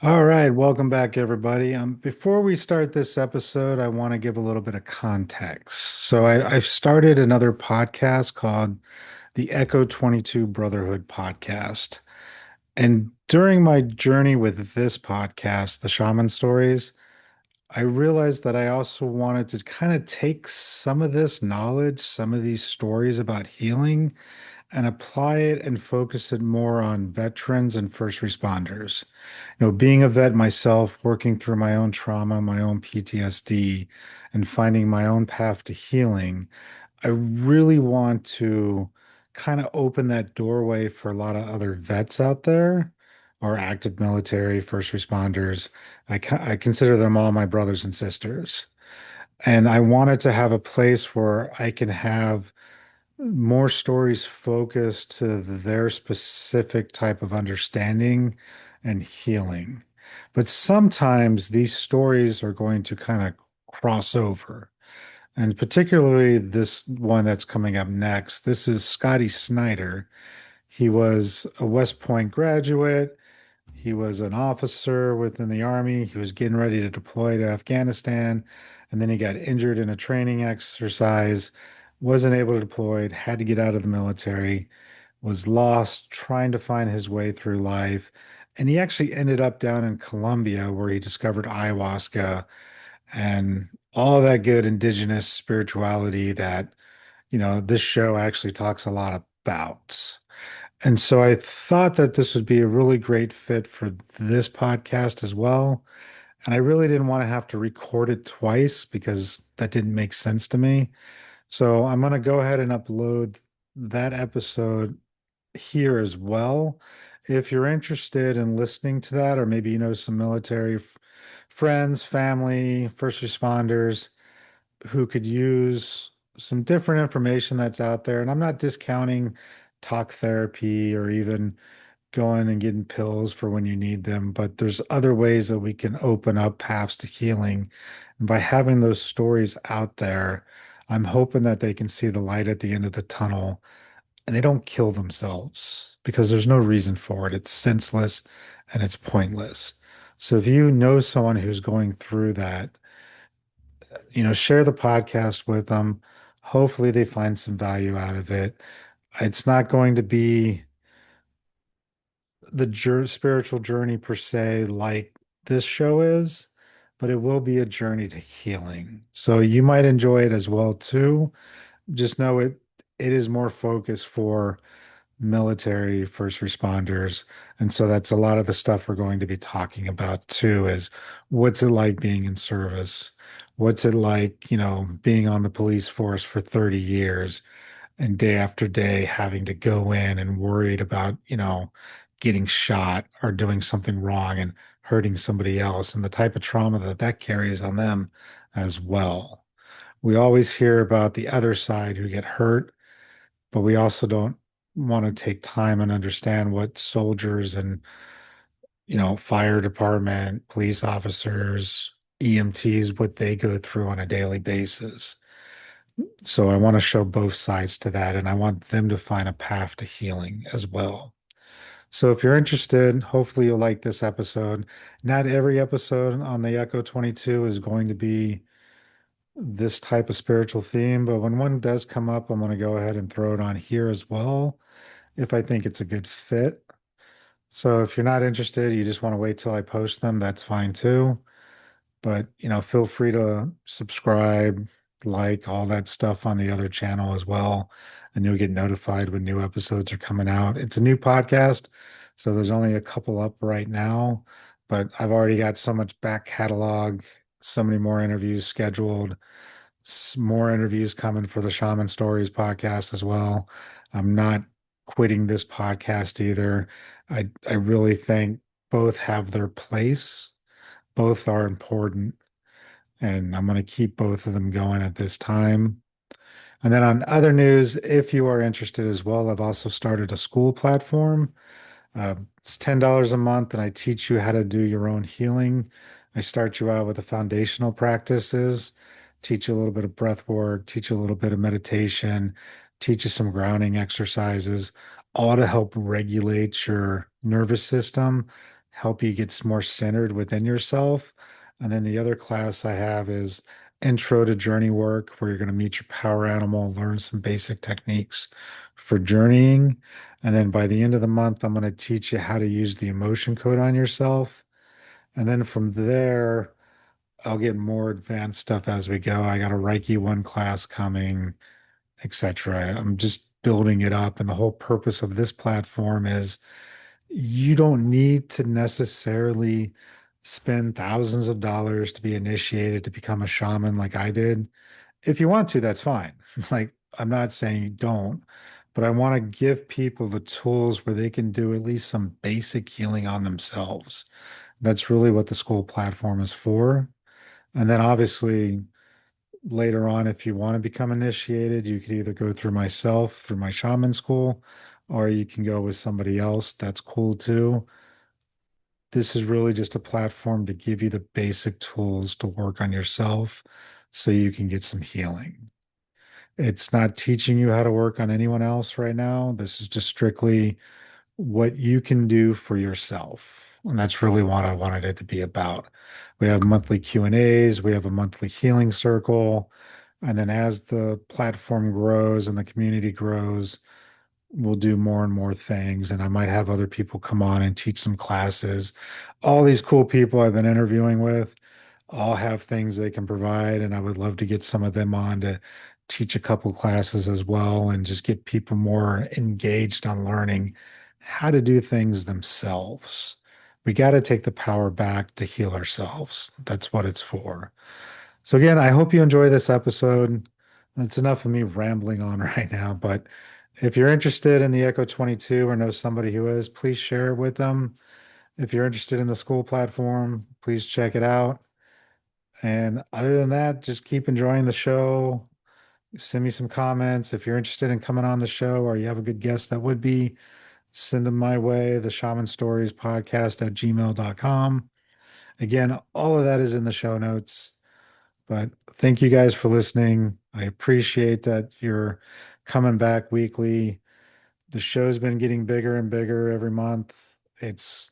All right, welcome back, everybody. Before we start this episode, I want to give a little bit of context. I've started another podcast called the Echo 22 Brotherhood podcast. And during my journey with this podcast, the Shaman Stories, I realized that I also wanted to kind of take some of this knowledge, some of these stories about healing, and apply it and focus it more on veterans and first responders. Being a vet myself, working through my own trauma, my own PTSD, and finding my own path to healing, I really want to kind of open that doorway for a lot of other vets out there, or active military, first responders. I consider them all my brothers and sisters. And I wanted to have a place where I can have more stories focused to their specific type of understanding and healing. But sometimes these stories are going to kind of cross over. And particularly this one that's coming up next. This is Scottie Schneider. He was a West Point graduate. He was an officer within the Army. He was getting ready to deploy to Afghanistan. And then he got injured in a training exercise, wasn't able to deploy, had to get out of the military, was lost, trying to find his way through life. And he actually ended up down in Colombia where he discovered ayahuasca and all that good indigenous spirituality that, this show actually talks a lot about. And so I thought that this would be a really great fit for this podcast as well. And I really didn't want to have to record it twice because that didn't make sense to me. So I'm going to go ahead and upload that episode here as well. If you're interested in listening to that, or maybe you know some military friends, family, first responders who could use some different information that's out there. And I'm not discounting talk therapy or even going and getting pills for when you need them, but there's other ways that we can open up paths to healing. And by having those stories out there, I'm hoping that they can see the light at the end of the tunnel and they don't kill themselves because there's no reason for it. It's senseless and it's pointless. So if you know someone who's going through that, share the podcast with them. Hopefully they find some value out of it. It's not going to be the spiritual journey per se, like this show is, but it will be a journey to healing. So you might enjoy it as well too. Just know it is more focused for military first responders. And so that's a lot of the stuff we're going to be talking about too is what's it like being in service? What's it like, being on the police force for 30 years? And day after day having to go in and worried about, getting shot or doing something wrong and hurting somebody else and the type of trauma that that carries on them as well. We always hear about the other side who get hurt, but we also don't want to take time and understand what soldiers and, fire department, police officers, EMTs, what they go through on a daily basis. So I want to show both sides to that, and I want them to find a path to healing as well. So if you're interested, hopefully you'll like this episode. Not every episode on the Echo 22 is going to be this type of spiritual theme, but when one does come up, I'm going to go ahead and throw it on here as well if I think it's a good fit. So if you're not interested, you just want to wait till I post them, that's fine too. But, feel free to subscribe, like all that stuff on the other channel as well. And you'll get notified when new episodes are coming out. It's a new podcast, so there's only a couple up right now, but I've already got so much back catalog, so many more interviews scheduled, more interviews coming for the Shaman Stories podcast as well. I'm not quitting this podcast either. I really think both have their place. Both are important, and I'm going to keep both of them going at this time. And then on other news, if you are interested as well, I've also started a school platform. It's $10 a month, and I teach you how to do your own healing. I start you out with the foundational practices, teach you a little bit of breath work, teach you a little bit of meditation, teach you some grounding exercises, all to help regulate your nervous system, help you get more centered within yourself. And then the other class I have is Intro to Journey Work, where you're going to meet your power animal, learn some basic techniques for journeying. And then by the end of the month, I'm going to teach you how to use the emotion code on yourself. And then from there, I'll get more advanced stuff as we go. I got a Reiki 1 class coming, etc. I'm just building it up. And the whole purpose of this platform is you don't need to necessarily spend thousands of dollars to be initiated to become a shaman like I did. If you want to, that's fine. Like, I'm not saying you don't, but I want to give people the tools where they can do at least some basic healing on themselves. That's really what the school platform is for. And then obviously, later on, if you want to become initiated, you could either go through myself, through my shaman school, or you can go with somebody else. That's cool too. This is really just a platform to give you the basic tools to work on yourself so you can get some healing. It's not teaching you how to work on anyone else right now. This is just strictly what you can do for yourself. And that's really what I wanted it to be about. We have monthly Q&As, we have a monthly healing circle, and then as the platform grows and the community grows, we'll do more and more things. And I might have other people come on and teach some classes. All these cool people I've been interviewing with all have things they can provide. And I would love to get some of them on to teach a couple classes as well and just get people more engaged on learning how to do things themselves. We got to take the power back to heal ourselves. That's what it's for. So, again, I hope you enjoy this episode. That's enough of me rambling on right now. But if you're interested in the Echo 22 or know somebody who is, please share it with them. If you're interested in the school platform, please check it out. And other than that, just keep enjoying the show. Send me some comments. If you're interested in coming on the show or you have a good guest that would be, send them my way, the Shaman Stories Podcast at gmail.com. Again, all of that is in the show notes. But thank you guys for listening. I appreciate that you're coming back weekly. The show's been getting bigger and bigger every month. It's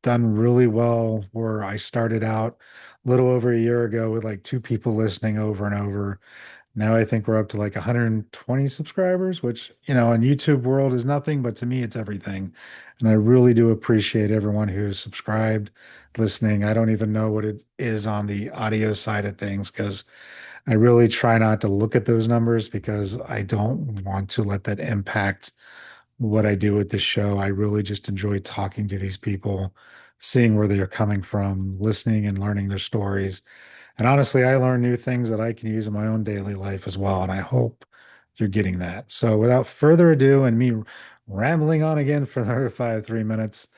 done really well where I started out a little over a year ago with like 2 people listening over and over. Now I think we're up to like 120 subscribers, which, in YouTube world is nothing, but to me it's everything. And I really do appreciate everyone who's subscribed, listening. I don't even know what it is on the audio side of things because I really try not to look at those numbers because I don't want to let that impact what I do with this show. I really just enjoy talking to these people, seeing where they're coming from, listening and learning their stories. And honestly, I learn new things that I can use in my own daily life as well. And I hope you're getting that. So without further ado, and me rambling on again for another 3 minutes,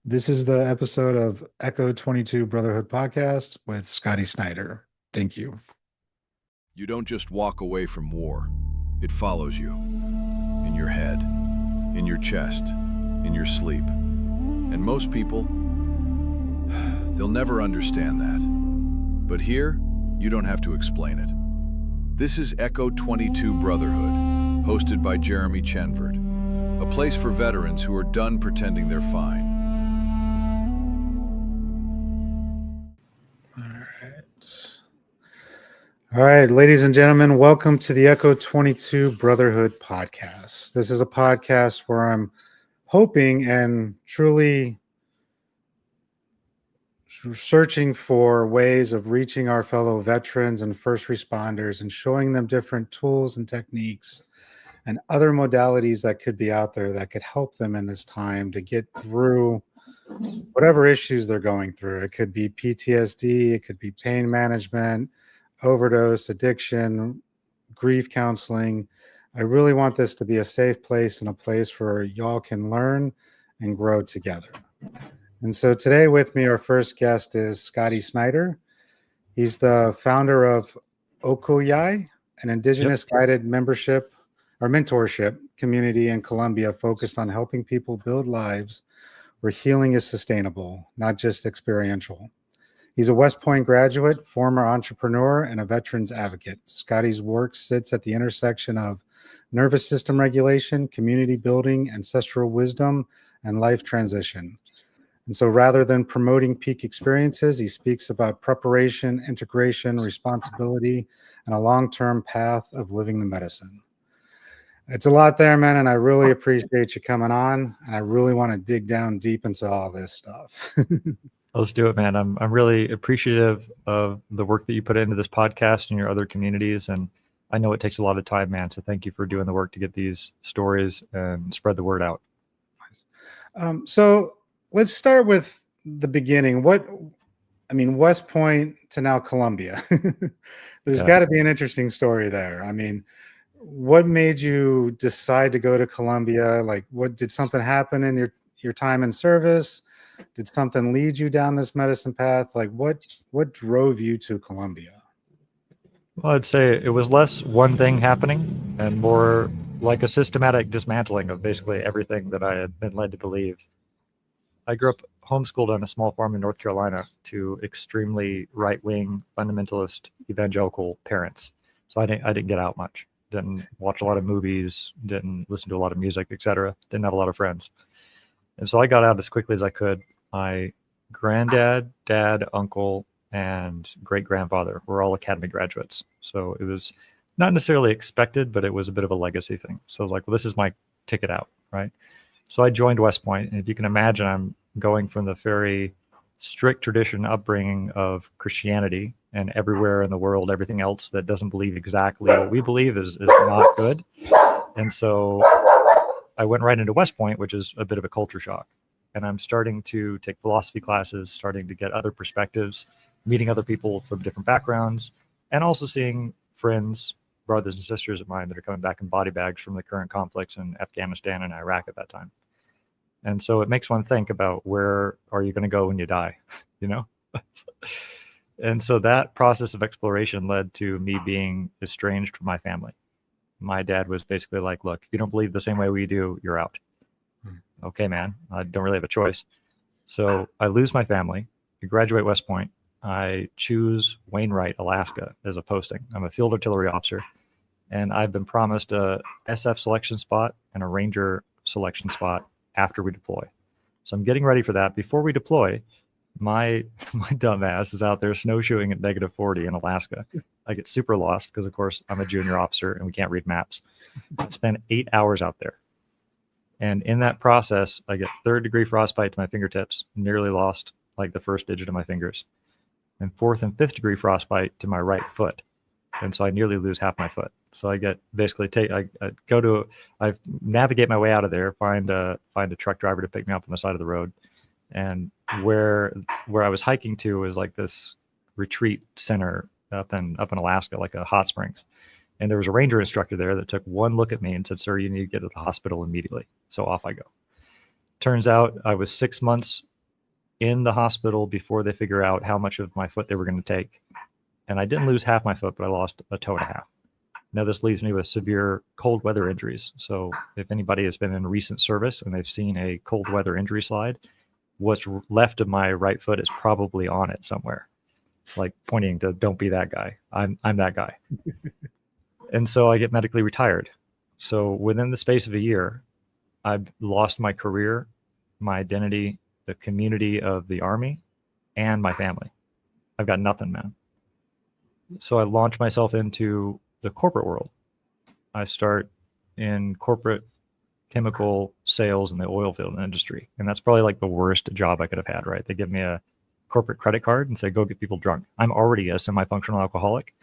this is the episode of Echo 22 Brotherhood Podcast with Scottie Schneider. Thank you. You don't just walk away from war. It follows you. In your head, in your chest, in your sleep. And most people, they'll never understand that. But here, you don't have to explain it. This is Echo 22 Brotherhood, hosted by Jeremy Chenford, a place for veterans who are done pretending they're fine. All right, ladies and gentlemen, welcome to the Echo 22 Brotherhood Podcast. This is a podcast where I'm hoping and truly searching for ways of reaching our fellow veterans and first responders and showing them different tools and techniques and other modalities that could be out there that could help them in this time to get through whatever issues they're going through. It could be PTSD, it could be pain management, overdose, addiction, grief counseling. I really want this to be a safe place and a place where y'all can learn and grow together. And so today with me, our first guest is Scottie Schneider. He's the founder of Ocoyai, an Indigenous guided membership or mentorship community in Colombia focused on helping people build lives where healing is sustainable, not just experiential. He's a West Point graduate, former entrepreneur, and a veterans advocate. Scottie's work sits at the intersection of nervous system regulation, community building, ancestral wisdom, and life transition. And so rather than promoting peak experiences, he speaks about preparation, integration, responsibility, and a long-term path of living the medicine. It's a lot there, man, and I really appreciate you coming on. And I really want to dig down deep into all this stuff. Let's do it, man. I'm really appreciative of the work that you put into this podcast and your other communities. And I know it takes a lot of time, man. So thank you for doing the work to get these stories and spread the word out. So let's start with the beginning. West Point to now Columbia. There's got to be an interesting story there. I mean, what made you decide to go to Columbia? Like, what did something happen in your time in service? Did something lead you down this medicine path? Like, what drove you to Columbia? Well, I'd say it was less one thing happening and more like a systematic dismantling of basically everything that I had been led to believe. I grew up homeschooled on a small farm in North Carolina to extremely right-wing, fundamentalist, evangelical parents. So I didn't get out much. Didn't watch a lot of movies, didn't listen to a lot of music, etc. Didn't have a lot of friends. And so I got out as quickly as I could. My granddad, dad, uncle, and great-grandfather were all academy graduates. So it was not necessarily expected, but it was a bit of a legacy thing. So I was like, well, this is my ticket out, right? So I joined West Point. And if you can imagine, I'm going from the very strict tradition upbringing of Christianity, and everywhere in the world, everything else that doesn't believe exactly what we believe is not good. And so I went right into West Point, which is a bit of a culture shock. And I'm starting to take philosophy classes, starting to get other perspectives, meeting other people from different backgrounds, and also seeing friends, brothers and sisters of mine that are coming back in body bags from the current conflicts in Afghanistan and Iraq at that time. And so it makes one think about, where are you going to go when you die, you know? And so that process of exploration led to me being estranged from my family. My dad was basically like, look, if you don't believe the same way we do, you're out. Okay, man, I don't really have a choice. So I lose my family. I graduate West Point. I choose Wainwright, Alaska as a posting. I'm a field artillery officer, and I've been promised a SF selection spot and a Ranger selection spot after we deploy. So I'm getting ready for that. Before we deploy, my dumb ass is out there snowshoeing at -40 in Alaska. I get super lost because, of course, I'm a junior officer and we can't read maps. I spend 8 hours out there. And in that process, I get 3rd-degree frostbite to my fingertips, nearly lost like the first digit of my fingers, and 4th and 5th-degree frostbite to my right foot. And so I nearly lose half my foot. So I get basically I navigate my way out of there, find a truck driver to pick me up on the side of the road. And where I was hiking to is like this retreat center up in Alaska, like a hot springs. And there was a ranger instructor there that took one look at me and said, "Sir, you need to get to the hospital immediately." So off I go. Turns out I was 6 months in the hospital before they figure out how much of my foot they were going to take. And I didn't lose half my foot, but I lost a toe and a half. Now this leaves me with severe cold weather injuries. So if anybody has been in recent service and they've seen a cold weather injury slide, what's left of my right foot is probably on it somewhere, like pointing to, don't be that guy. I'm that guy. And so I get medically retired. So within the space of a year, I've lost my career, my identity, the community of the Army, and my family. I've got nothing, man. So I launch myself into the corporate world. I start in corporate chemical sales in the oil field industry. And that's probably like the worst job I could have had, right? They give me a corporate credit card and say, go get people drunk. I'm already a semi-functional alcoholic.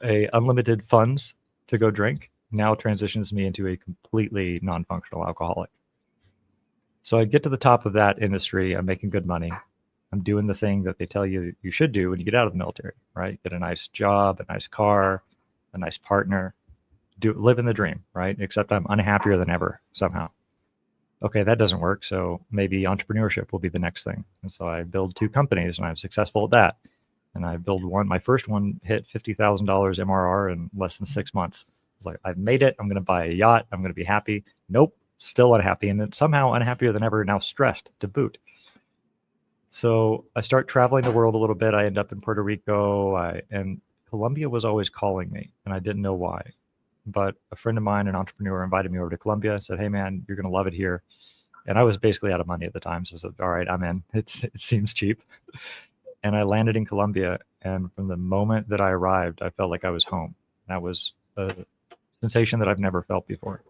Unlimited funds to go drink now transitions me into a completely non-functional alcoholic. So I get to the top of that industry. I'm making good money. I'm doing the thing that they tell you you should do when you get out of the military, right? Get a nice job, a nice car, a nice partner, live in the dream, right? Except I'm unhappier than ever somehow. Okay, that doesn't work. So maybe entrepreneurship will be the next thing. And so I build 2 companies and I'm successful at that. And I build one. My first one hit $50,000 MRR in less than 6 months. It's like, I've made it. I'm going to buy a yacht. I'm going to be happy. Nope, still unhappy. And then somehow unhappier than ever, now stressed to boot. So I start traveling the world a little bit. I end up in Puerto Rico, and Colombia was always calling me, and I didn't know why. But a friend of mine, an entrepreneur, invited me over to Colombia, said, "Hey, man, you're going to love it here." And I was basically out of money at the time. So I said, all right, I'm in. It seems cheap. And I landed in Colombia. And from the moment that I arrived, I felt like I was home. That was a sensation that I've never felt before.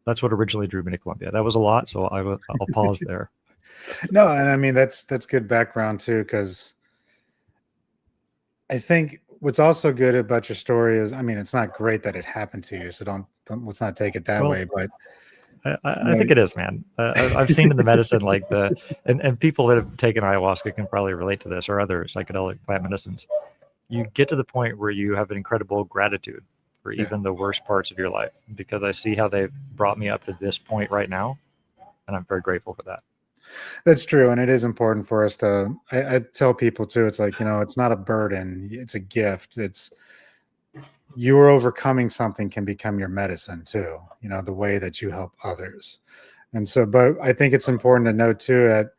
That's what originally drew me to Colombia. That was a lot. So I'll pause there. No, and I mean, that's good background too, because I think what's also good about your story is, I mean, it's not great that it happened to you. So don't let's not take it that way. But I think it is, man. I've seen in the medicine, like and people that have taken ayahuasca can probably relate to this, or other psychedelic plant medicines. You get to the point where you have an incredible gratitude for even the worst parts of your life, because I see how they've brought me up to this point right now, and I'm very grateful for that. That's true. And it is important for us to, I tell people too, it's like, it's not a burden, it's a gift. It's, you are overcoming something can become your medicine too, the way that you help others. And so, but I think it's important to note too that,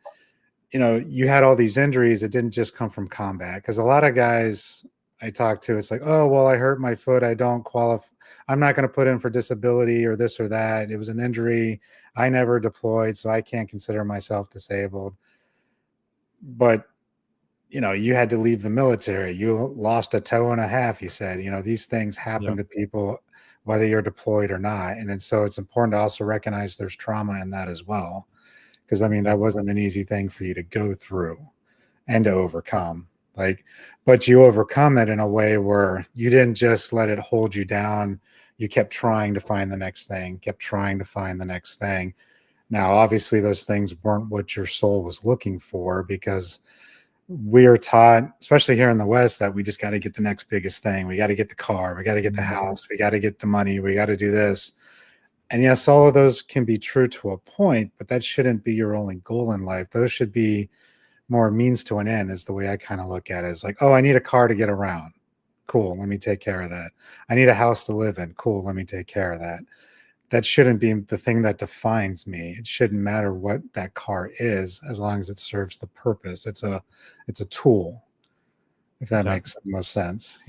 you had all these injuries. It didn't just come from combat, because a lot of guys I talk to, it's like, oh, well, I hurt my foot, I don't qualify, I'm not going to put in for disability or this or that. It was an injury. I never deployed, so I can't consider myself disabled. But, you had to leave the military. You lost a toe and a half, you said. These things happen to people, whether you're deployed or not. And so it's important to also recognize there's trauma in that as well. Because, I mean, that wasn't an easy thing for you to go through and to overcome. But you overcome it in a way where you didn't just let it hold you down. You kept trying to find the next thing, kept trying to find the next thing. Now, obviously, those things weren't what your soul was looking for, because we are taught, especially here in the West, that we just got to get the next biggest thing. We got to get the car. We got to get the house. We got to get the money. We got to do this. And yes, all of those can be true to a point, but that shouldn't be your only goal in life. Those should be more means to an end, is the way I kind of look at it. It's like, oh, I need a car to get around. Cool. Let me take care of that. I need a house to live in. Cool. Let me take care of that. That shouldn't be the thing that defines me. It shouldn't matter what that car is, as long as it serves the purpose. It's a tool, if that makes the most sense.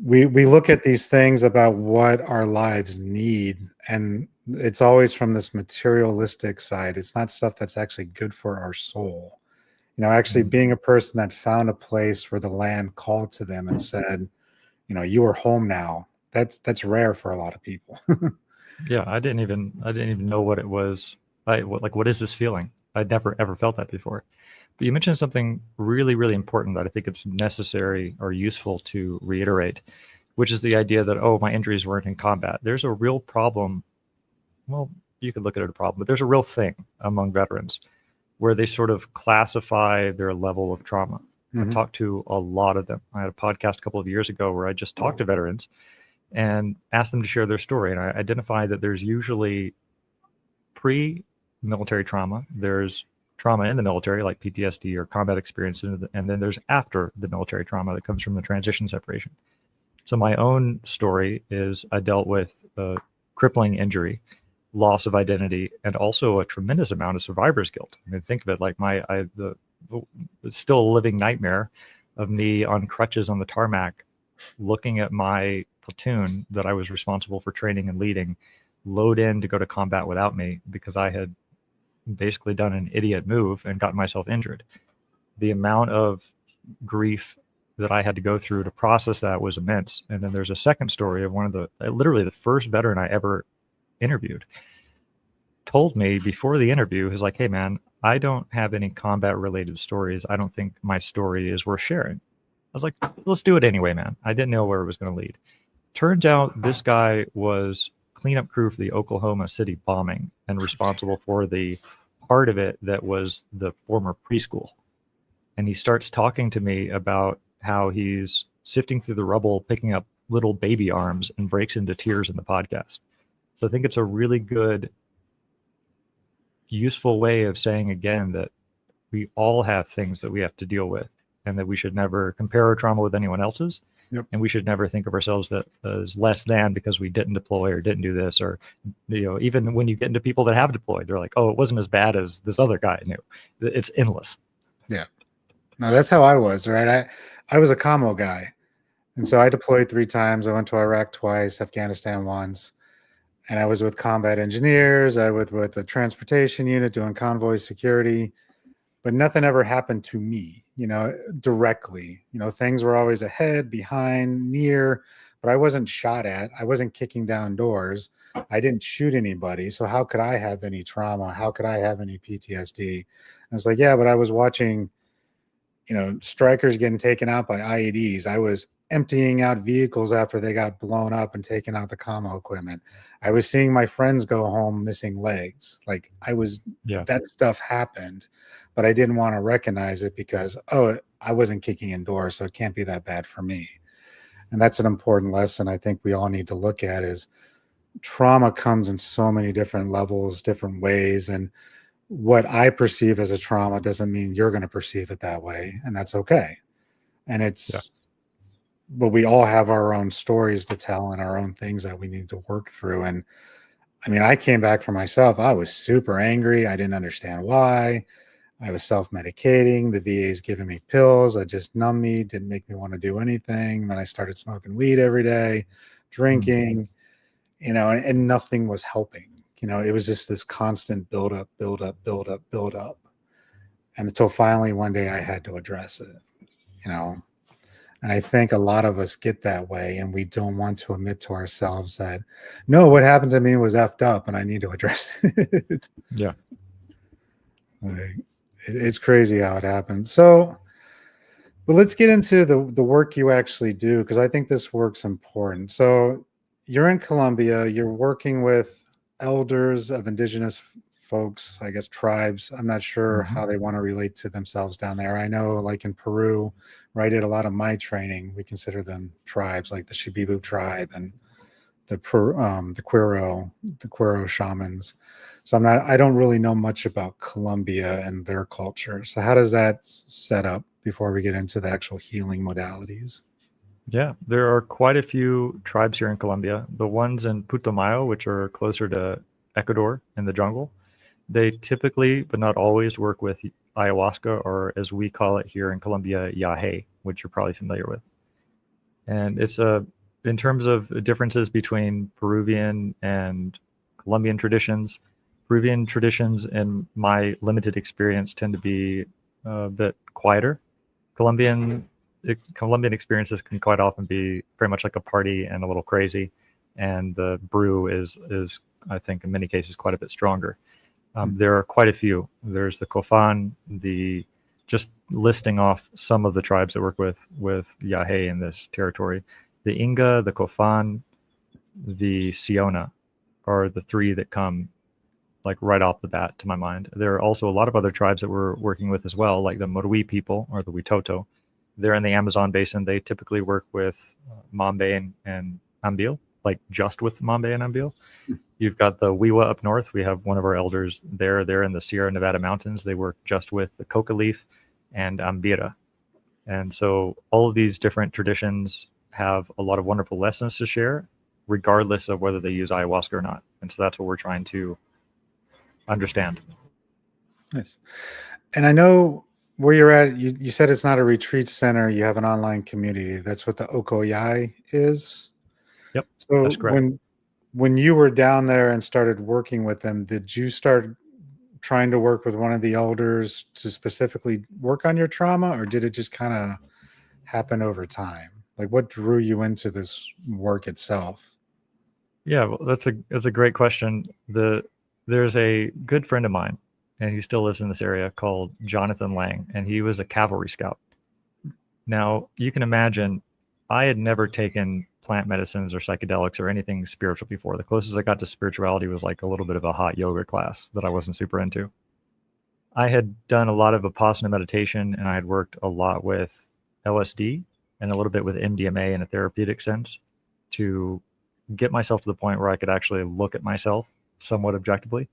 We look at these things about what our lives need, and it's always from this materialistic side. It's not stuff that's actually good for our soul. Actually being a person that found a place where the land called to them and said, you are home now. That's rare for a lot of people. Yeah, I didn't even know what it was. What is this feeling? I'd never ever felt that before. But you mentioned something really, really important that I think it's necessary or useful to reiterate, which is the idea that, oh, my injuries weren't in combat. There's a real problem. Well, you could look at it as a problem, but there's a real thing among veterans where they sort of classify their level of trauma. I talked to a lot of them. I had a podcast a couple of years ago where I just talked to veterans and asked them to share their story. And I identified that there's usually pre-military trauma. There's trauma in the military, like PTSD or combat experiences, and then there's after the military trauma that comes from the transition separation. So my own story is I dealt with a crippling injury, loss of identity, and also a tremendous amount of survivor's guilt. I mean, think of it like the still a living nightmare of me on crutches on the tarmac, looking at my platoon that I was responsible for training and leading, load in to go to combat without me because I had basically done an idiot move and gotten myself injured. The amount of grief that I had to go through to process that was immense. And then there's a second story of literally the first veteran I ever interviewed told me before the interview, he's like, hey man, I don't have any combat related stories. I don't think my story is worth sharing. I was like, let's do it anyway, man. I didn't know where it was going to lead. Turns out this guy was cleanup crew for the Oklahoma City bombing and responsible for the part of it that was the former preschool. And he starts talking to me about how he's sifting through the rubble, picking up little baby arms, and breaks into tears in the podcast. So I think it's a really good, useful way of saying again that we all have things that we have to deal with, and that we should never compare our trauma with anyone else's. Yep. And we should never think of ourselves that as less than because we didn't deploy or didn't do this, or, even when you get into people that have deployed, they're like, oh, it wasn't as bad as this other guy knew. It's endless. Yeah. No, that's how I was, right? I was a commo guy. And so I deployed 3 times. I went to Iraq twice, Afghanistan once. and I was with combat engineers. I was with the transportation unit doing convoy security, but nothing ever happened to me, directly. Things were always ahead, behind, near, but I wasn't shot at. I wasn't kicking down doors. I didn't shoot anybody. So how could I have any trauma? How could I have any PTSD? And it's like, yeah, but I was watching, strikers getting taken out by IEDs. I was emptying out vehicles after they got blown up and taking out the commo equipment. I was seeing my friends go home missing legs. Like that stuff happened, but I didn't want to recognize it because, I wasn't kicking indoors, so it can't be that bad for me. And that's an important lesson I think we all need to look at is trauma comes in so many different levels, different ways. And what I perceive as a trauma doesn't mean you're going to perceive it that way. And that's okay. And but we all have our own stories to tell and our own things that we need to work through. And I mean, I came back for myself. I was super angry. I didn't understand why. I was self-medicating. The VA's giving me pills that just numb me, didn't make me want to do anything. And then I started smoking weed every day, drinking, and nothing was helping. It was just this constant build up. And until finally one day I had to address it, And I think a lot of us get that way and we don't want to admit to ourselves that, no, what happened to me was effed up and I need to address it. Yeah. It's crazy how it happens. So, but let's get into the work you actually do, because I think this work's important. So you're in Colombia, you're working with elders of indigenous folks, I guess tribes. I'm not sure how they want to relate to themselves down there. I know like in Peru, where I did a lot of my training, we consider them tribes, like the Shibibu tribe and the Quero shamans. So I don't really know much about Colombia and their culture. So how does that set up before we get into the actual healing modalities? Yeah, there are quite a few tribes here in Colombia. The ones in Putumayo, which are closer to Ecuador in the jungle, they typically, but not always, work with ayahuasca, or as we call it here in Colombia, yahe, which you're probably familiar with. And it's in terms of differences between Peruvian and Colombian traditions, Peruvian traditions, in my limited experience, tend to be a bit quieter. Colombian experiences can quite often be very much like a party and a little crazy, and the brew is I think in many cases quite a bit stronger. There are quite a few. There's the Kofan, just listing off some of the tribes that work with yahe in this territory. The Inga, the Kofan, the Siona are the three that come like right off the bat to my mind. There are also a lot of other tribes that we're working with as well, like the Morui people or the Witoto. They're in the Amazon basin. They typically work with Mambe and Ambil, like just with Mambe and Ambil. You've got the Wiwa up north. We have one of our elders there. They're in the Sierra Nevada mountains. They work just with the coca leaf and Ambira. And so all of these different traditions have a lot of wonderful lessons to share, regardless of whether they use ayahuasca or not. And so that's what we're trying to understand. Nice. And I know where you're at, you said it's not a retreat center. You have an online community. That's what the Ocoyai is. Yep, so that's correct. When you were down there and started working with them, did you start trying to work with one of the elders to specifically work on your trauma, or did it just kind of happen over time? Like, what drew you into this work itself? Yeah, well, that's a great question. There's a good friend of mine, and he still lives in this area, called Jonathan Lang, and he was a cavalry scout. Now, you can imagine, I had never taken plant medicines or psychedelics or anything spiritual before. The closest I got to spirituality was like a little bit of a hot yoga class that I wasn't super into. I had done a lot of Vipassana meditation, and I had worked a lot with LSD and a little bit with MDMA in a therapeutic sense to get myself to the point where I could actually look at myself somewhat objectively.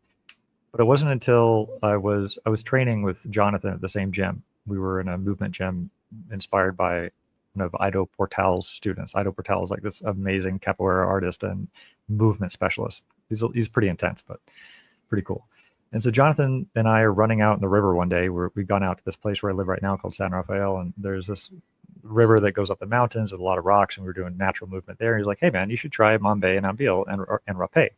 But it wasn't until I was training with Jonathan at the same gym. We were in a movement gym inspired by one of Ido Portal's students. Ido Portal is like this amazing capoeira artist and movement specialist. He's pretty intense, but pretty cool. And so Jonathan and I are running out in the river one day. We've gone out to this place where I live right now called San Rafael, and there's this river that goes up the mountains with a lot of rocks, and we're doing natural movement there. And he's like, "Hey man, you should try Mambe and Ambil and Rapé."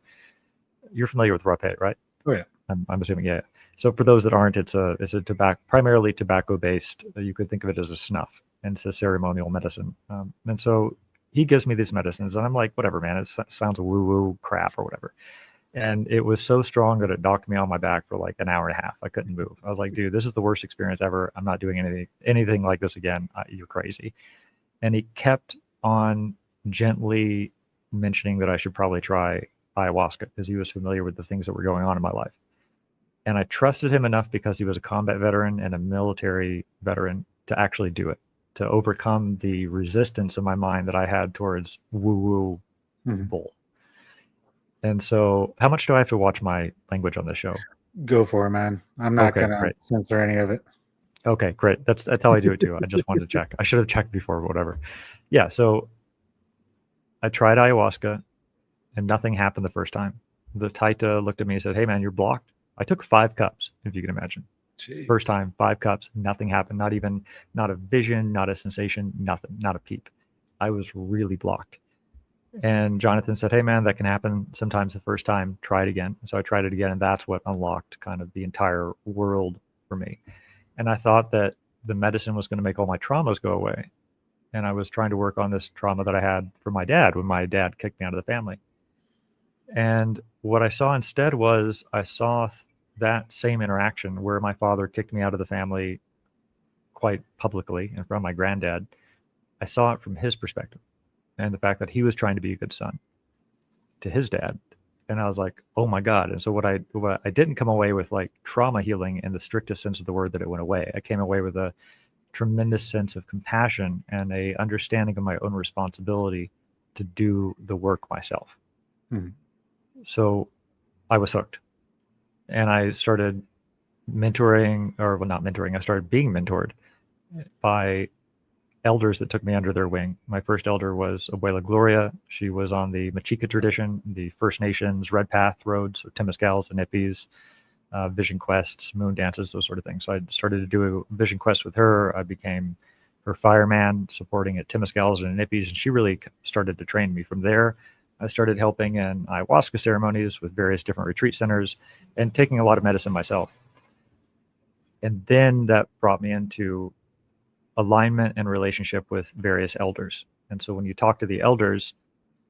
you're familiar with rapé, right? Oh yeah. I'm assuming, yeah. So for those that aren't, it's a primarily tobacco based. You could think of it as a snuff, and it's a ceremonial medicine. And so he gives me these medicines, and I'm like, whatever, man. It sounds woo woo crap or whatever. And it was so strong that it knocked me on my back for like an hour and a half. I couldn't move. I was like, dude, this is the worst experience ever. I'm not doing anything like this again. You're crazy. And he kept on gently mentioning that I should probably try ayahuasca because he was familiar with the things that were going on in my life. And I trusted him enough because he was a combat veteran and a military veteran to actually do it, to overcome the resistance in my mind that I had towards woo-woo bull. And so how much do I have to watch my language on this show? Go for it, man. I'm not going to censor any of it. Okay, great. That's how I do it too. I just wanted to check. I should have checked before, but whatever. Yeah, so I tried ayahuasca and nothing happened the first time. The Taita looked at me and said, hey man, you're blocked. I took 5 cups, if you can imagine. Jeez. First time, 5 cups, nothing happened. Not a vision, not a sensation, nothing, not a peep. I was really blocked. And Jonathan said, hey man, that can happen sometimes the first time, try it again. So I tried it again, and that's what unlocked kind of the entire world for me. And I thought that the medicine was going to make all my traumas go away. And I was trying to work on this trauma that I had from my dad when my dad kicked me out of the family. And what I saw instead was I saw that same interaction where my father kicked me out of the family quite publicly in front of my granddad. I saw it from his perspective and the fact that he was trying to be a good son to his dad. And I was like, oh my God. And so what I didn't come away with like trauma healing in the strictest sense of the word that it went away. I came away with a tremendous sense of compassion and a understanding of my own responsibility to do the work myself. So I was hooked, and I started mentoring, or well, not mentoring. I started being mentored by elders that took me under their wing. My first elder was Abuela Gloria. She was on the Mexica tradition, the First Nations Red Path roads, so Temescals and Nippies, vision quests, moon dances, those sort of things. So I started to do a vision quest with her. I became her fireman, supporting at Temescals and Nippies, and she really started to train me. From there, I started helping in ayahuasca ceremonies with various different retreat centers and taking a lot of medicine myself. And then that brought me into alignment and relationship with various elders. And so when you talk to the elders,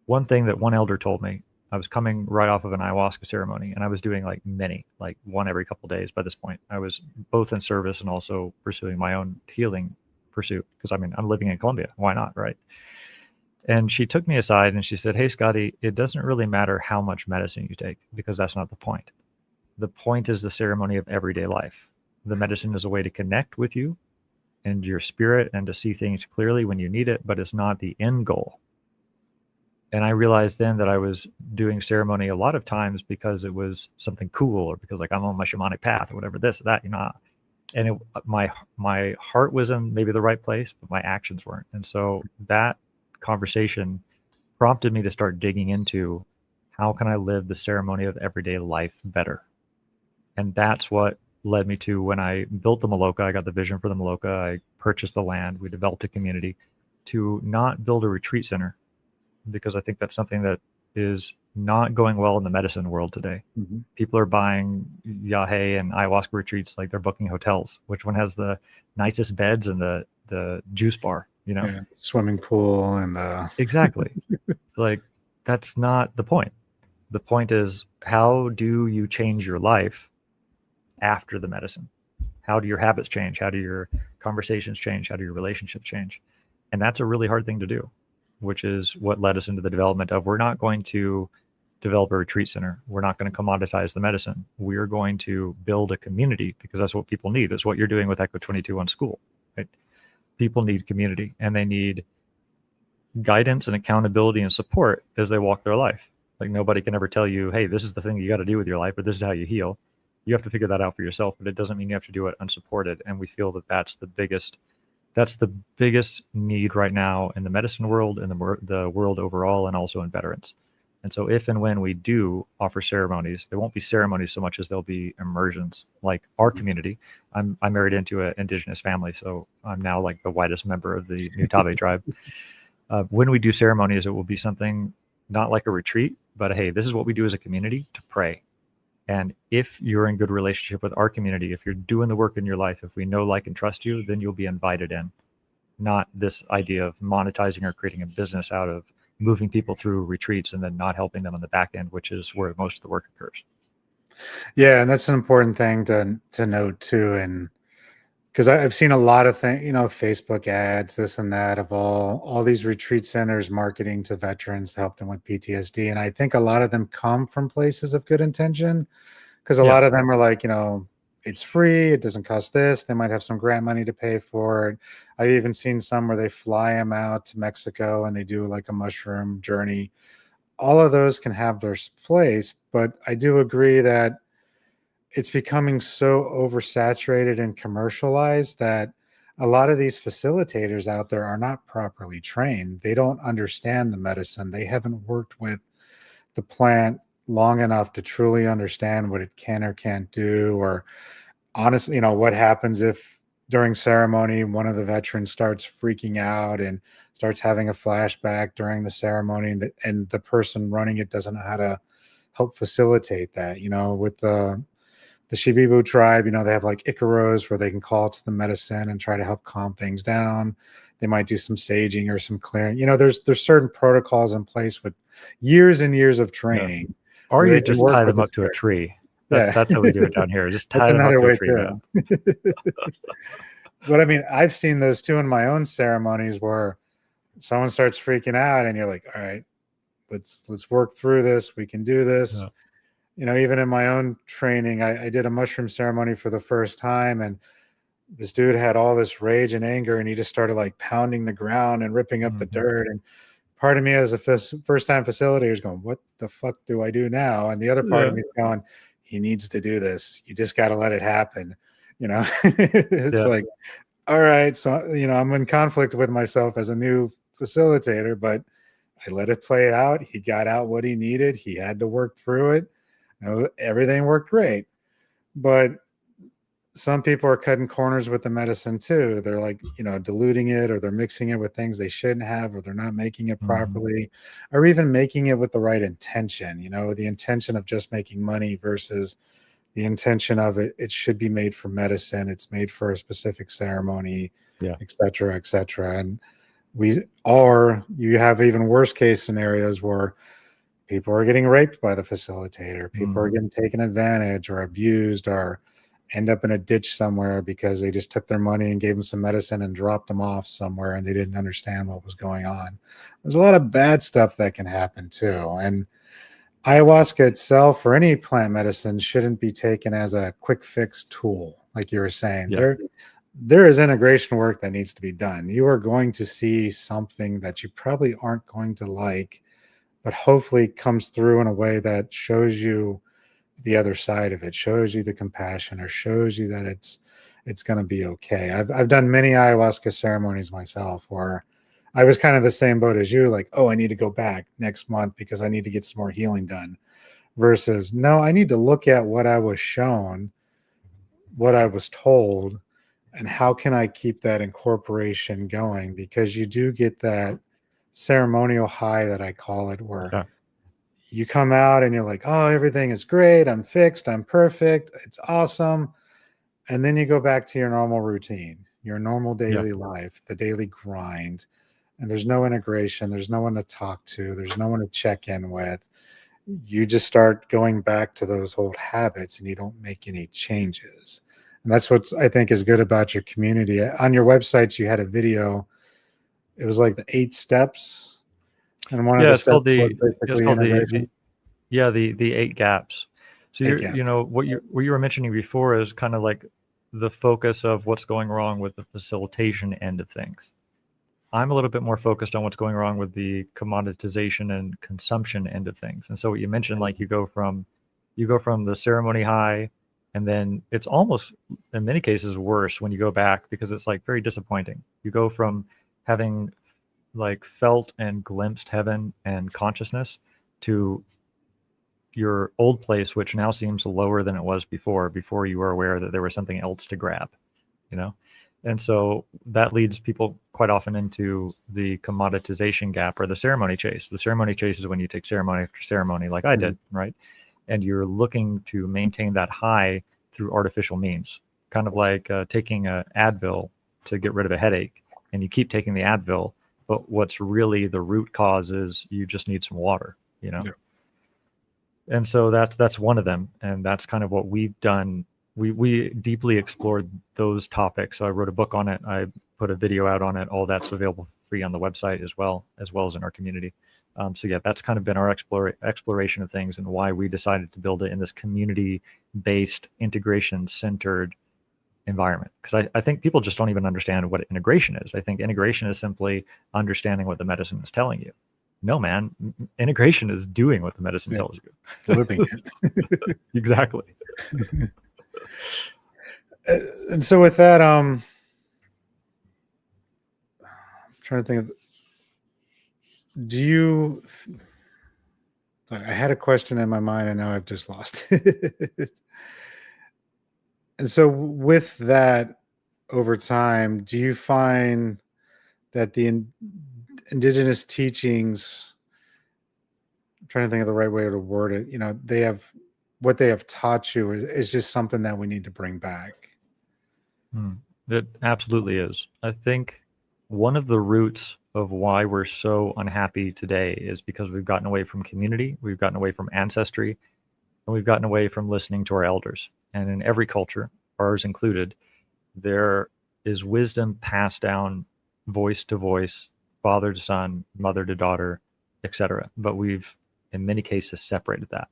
one thing that one elder told me, I was coming right off of an ayahuasca ceremony, and I was doing like one every couple of days by this point. I was both in service and also pursuing my own healing pursuit, because I mean, I'm living in Colombia. Why not, right? And she took me aside and she said, hey, Scottie, it doesn't really matter how much medicine you take, because that's not the point. The point is the ceremony of everyday life. The medicine is a way to connect with you and your spirit and to see things clearly when you need it, but it's not the end goal. And I realized then that I was doing ceremony a lot of times because it was something cool, or because like I'm on my shamanic path or whatever, this or that, and my heart was in maybe the right place, but my actions weren't. And so that conversation prompted me to start digging into how can I live the ceremony of everyday life better. And that's what led me to when I built the Maloka. I got the vision for the Maloka. I purchased the land. We developed a community to not build a retreat center, because I think that's something that is not going well in the medicine world today. People are buying yahe and ayahuasca retreats like they're booking hotels. Which one has the nicest beds and the juice bar? Yeah, swimming pool and exactly. Like that's not the point. The point is, how do you change your life after the medicine? How do your habits change? How do your conversations change? How do your relationships change? And that's a really hard thing to do, which is what led us into the development of, we're not going to develop a retreat center. We're not going to commoditize the medicine. We're going to build a community, because that's what people need. It's what you're doing with Echo 22 on school, right? People need community, and they need guidance and accountability and support as they walk their life. Like nobody can ever tell you, hey, this is the thing you got to do with your life, or this is how you heal. You have to figure that out for yourself, but it doesn't mean you have to do it unsupported. And we feel that that's the biggest need right now in the medicine world, in the world overall, and also in veterans. And so if and when we do offer ceremonies, there won't be ceremonies so much as there'll be immersions. Like our community, I'm married into an Indigenous family, so I'm now like the whitest member of the Mutabe tribe. When we do ceremonies, it will be something not like a retreat, but hey, this is what we do as a community to pray. And if you're in good relationship with our community, if you're doing the work in your life, if we know, like, and trust you, then you'll be invited in. Not this idea of monetizing or creating a business out of moving people through retreats and then not helping them on the back end, which is where most of the work occurs. Yeah, and that's an important thing to note too. And because I've seen a lot of things, Facebook ads, this and that, of all these retreat centers marketing to veterans to help them with PTSD. And I think a lot of them come from places of good intention, because a lot of them are like, it's free, it doesn't cost this. They might have some grant money to pay for it. I've even seen some where they fly them out to Mexico and they do like a mushroom journey. All of those can have their place, but I do agree that it's becoming so oversaturated and commercialized that a lot of these facilitators out there are not properly trained. They don't understand the medicine. They haven't worked with the plant long enough to truly understand what it can or can't do, or honestly, what happens if during ceremony, one of the veterans starts freaking out and starts having a flashback during the ceremony, and the person running it doesn't know how to help facilitate that. With the Shibibu tribe, they have like Icaros where they can call to the medicine and try to help calm things down. They might do some saging or some clearing. There's certain protocols in place with years and years of training. Yeah. Or you just tie them up to a tree. That's how we do it down here. Just tie them up to a tree. But I mean, I've seen those too in my own ceremonies where someone starts freaking out and you're like, all right, let's work through this. We can do this. Yeah. Even in my own training, I did a mushroom ceremony for the first time, and this dude had all this rage and anger, and he just started like pounding the ground and ripping up the dirt. And part of me as a first-time facilitator is going, what the fuck do I do now? And the other part of me is going, he needs to do this. You just got to let it happen. It's like, all right. So, I'm in conflict with myself as a new facilitator, but I let it play out. He got out what he needed. He had to work through it. Everything worked great. But some people are cutting corners with the medicine too. They're like, diluting it, or they're mixing it with things they shouldn't have, or they're not making it properly, or even making it with the right intention, the intention of just making money versus the intention of it should be made for medicine. It's made for a specific ceremony, et cetera, et cetera. And you have even worse case scenarios where people are getting raped by the facilitator. People are getting taken advantage or abused, or end up in a ditch somewhere because they just took their money and gave them some medicine and dropped them off somewhere, and they didn't understand what was going on. There's a lot of bad stuff that can happen too. And ayahuasca itself, or any plant medicine, shouldn't be taken as a quick fix tool. Like you were saying, there is integration work that needs to be done. You are going to see something that you probably aren't going to like, but hopefully comes through in a way that shows you the other side of it, shows you the compassion, or shows you that it's going to be okay. I've done many ayahuasca ceremonies myself where I was kind of the same boat as you, like, oh, I need to go back next month because I need to get some more healing done, versus, no, I need to look at what I was shown, what I was told, and how can I keep that incorporation going? Because you do get that ceremonial high, that I call it, where you come out and you're like, oh, everything is great. I'm fixed. I'm perfect. It's awesome. And then you go back to your normal routine, your normal daily life, the daily grind. And there's no integration. There's no one to talk to. There's no one to check in with. You just start going back to those old habits, and you don't make any changes. And that's what I think is good about your community. On your websites, you had a video. It was like the 8 steps. And one of the steps was the 8 gaps. So what you were mentioning before is kind of like the focus of what's going wrong with the facilitation end of things. I'm a little bit more focused on what's going wrong with the commoditization and consumption end of things. And so what you mentioned, like you go from the ceremony high, and then it's almost in many cases worse when you go back, because it's like very disappointing. You go from having like felt and glimpsed heaven and consciousness to your old place, which now seems lower than it was before you were aware that there was something else to grab, And so that leads people quite often into the commoditization gap or the ceremony chase. The ceremony chase is when you take ceremony after ceremony, like I did, right? And you're looking to maintain that high through artificial means, kind of like taking an Advil to get rid of a headache, and you keep taking the Advil, but what's really the root cause is you just need some water, you know? Yeah. And so that's one of them, and that's kind of what we've done. We deeply explored those topics. So I wrote a book on it. I put a video out on it. All that's available free on the website as well as in our community. So yeah, that's kind of been our exploration of things and why we decided to build it in this community-based, integration-centered environment. Because I think people just don't even understand what integration is. I think integration is simply understanding what the medicine is telling you. No, man, integration is doing what the medicine tells you. It's living it. Exactly. And so with that, I'm trying to think of, sorry, I had a question in my mind and now I've just lost it. And so with that, over time, do you find that the Indigenous teachings, I'm trying to think of the right way to word it, what they have taught you is just something that we need to bring back? It absolutely is. I think one of the roots of why we're so unhappy today is because we've gotten away from community, we've gotten away from ancestry, and we've gotten away from listening to our elders. And in every culture, ours included, there is wisdom passed down voice to voice, father to son, mother to daughter, etc. But we've, in many cases, separated that.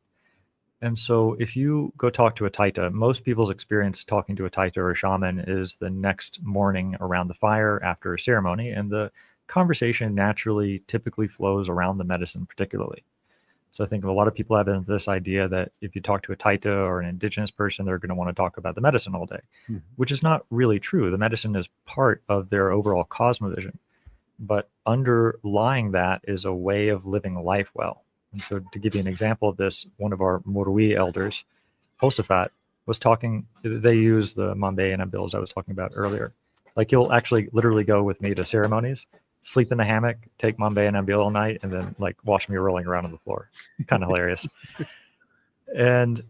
And so if you go talk to a taita, most people's experience talking to a taita or a shaman is the next morning around the fire after a ceremony, and the conversation naturally typically flows around the medicine particularly. So I think a lot of people have this idea that if you talk to a taita or an indigenous person, they're going to want to talk about the medicine all day, which is not really true. The medicine is part of their overall cosmovision, but underlying that is a way of living life well. And so to give you an example of this, one of our Morui elders, Osafat, was talking, they use the Mambe and Ambil, as I was talking about earlier. Like he'll actually literally go with me to ceremonies, sleep in the hammock, take Mambe and Ambil all night, and then like watch me rolling around on the floor. It's kind of hilarious. And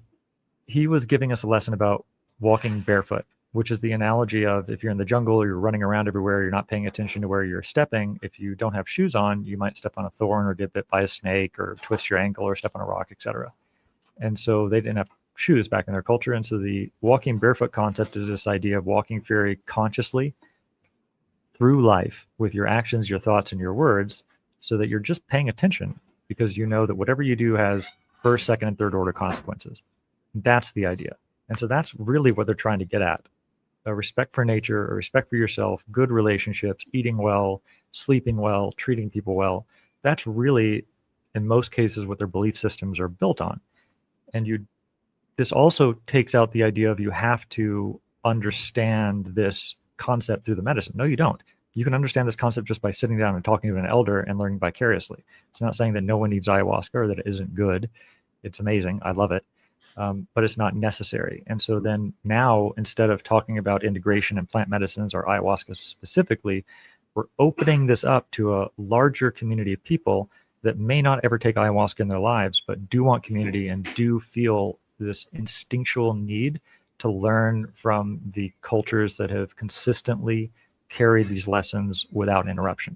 he was giving us a lesson about walking barefoot, which is the analogy of if you're in the jungle, you're running around everywhere, you're not paying attention to where you're stepping. If you don't have shoes on, you might step on a thorn or get bit by a snake or twist your ankle or step on a rock, etc. And so they didn't have shoes back in their culture. And so the walking barefoot concept is this idea of walking very consciously through life with your actions, your thoughts, and your words, so that you're just paying attention because you know that whatever you do has first, second, and third order consequences. That's the idea. And so that's really what they're trying to get at. A respect for nature, a respect for yourself, good relationships, eating well, sleeping well, treating people well. That's really, in most cases, what their belief systems are built on. And this also takes out the idea of you have to understand this concept through the medicine. No, you don't. You can understand this concept just by sitting down and talking to an elder and learning vicariously. It's not saying that no one needs ayahuasca or that it isn't good. It's amazing. I love it. But it's not necessary. And so then now, instead of talking about integration and plant medicines or ayahuasca specifically, we're opening this up to a larger community of people that may not ever take ayahuasca in their lives, but do want community and do feel this instinctual need to learn from the cultures that have consistently carried these lessons without interruption.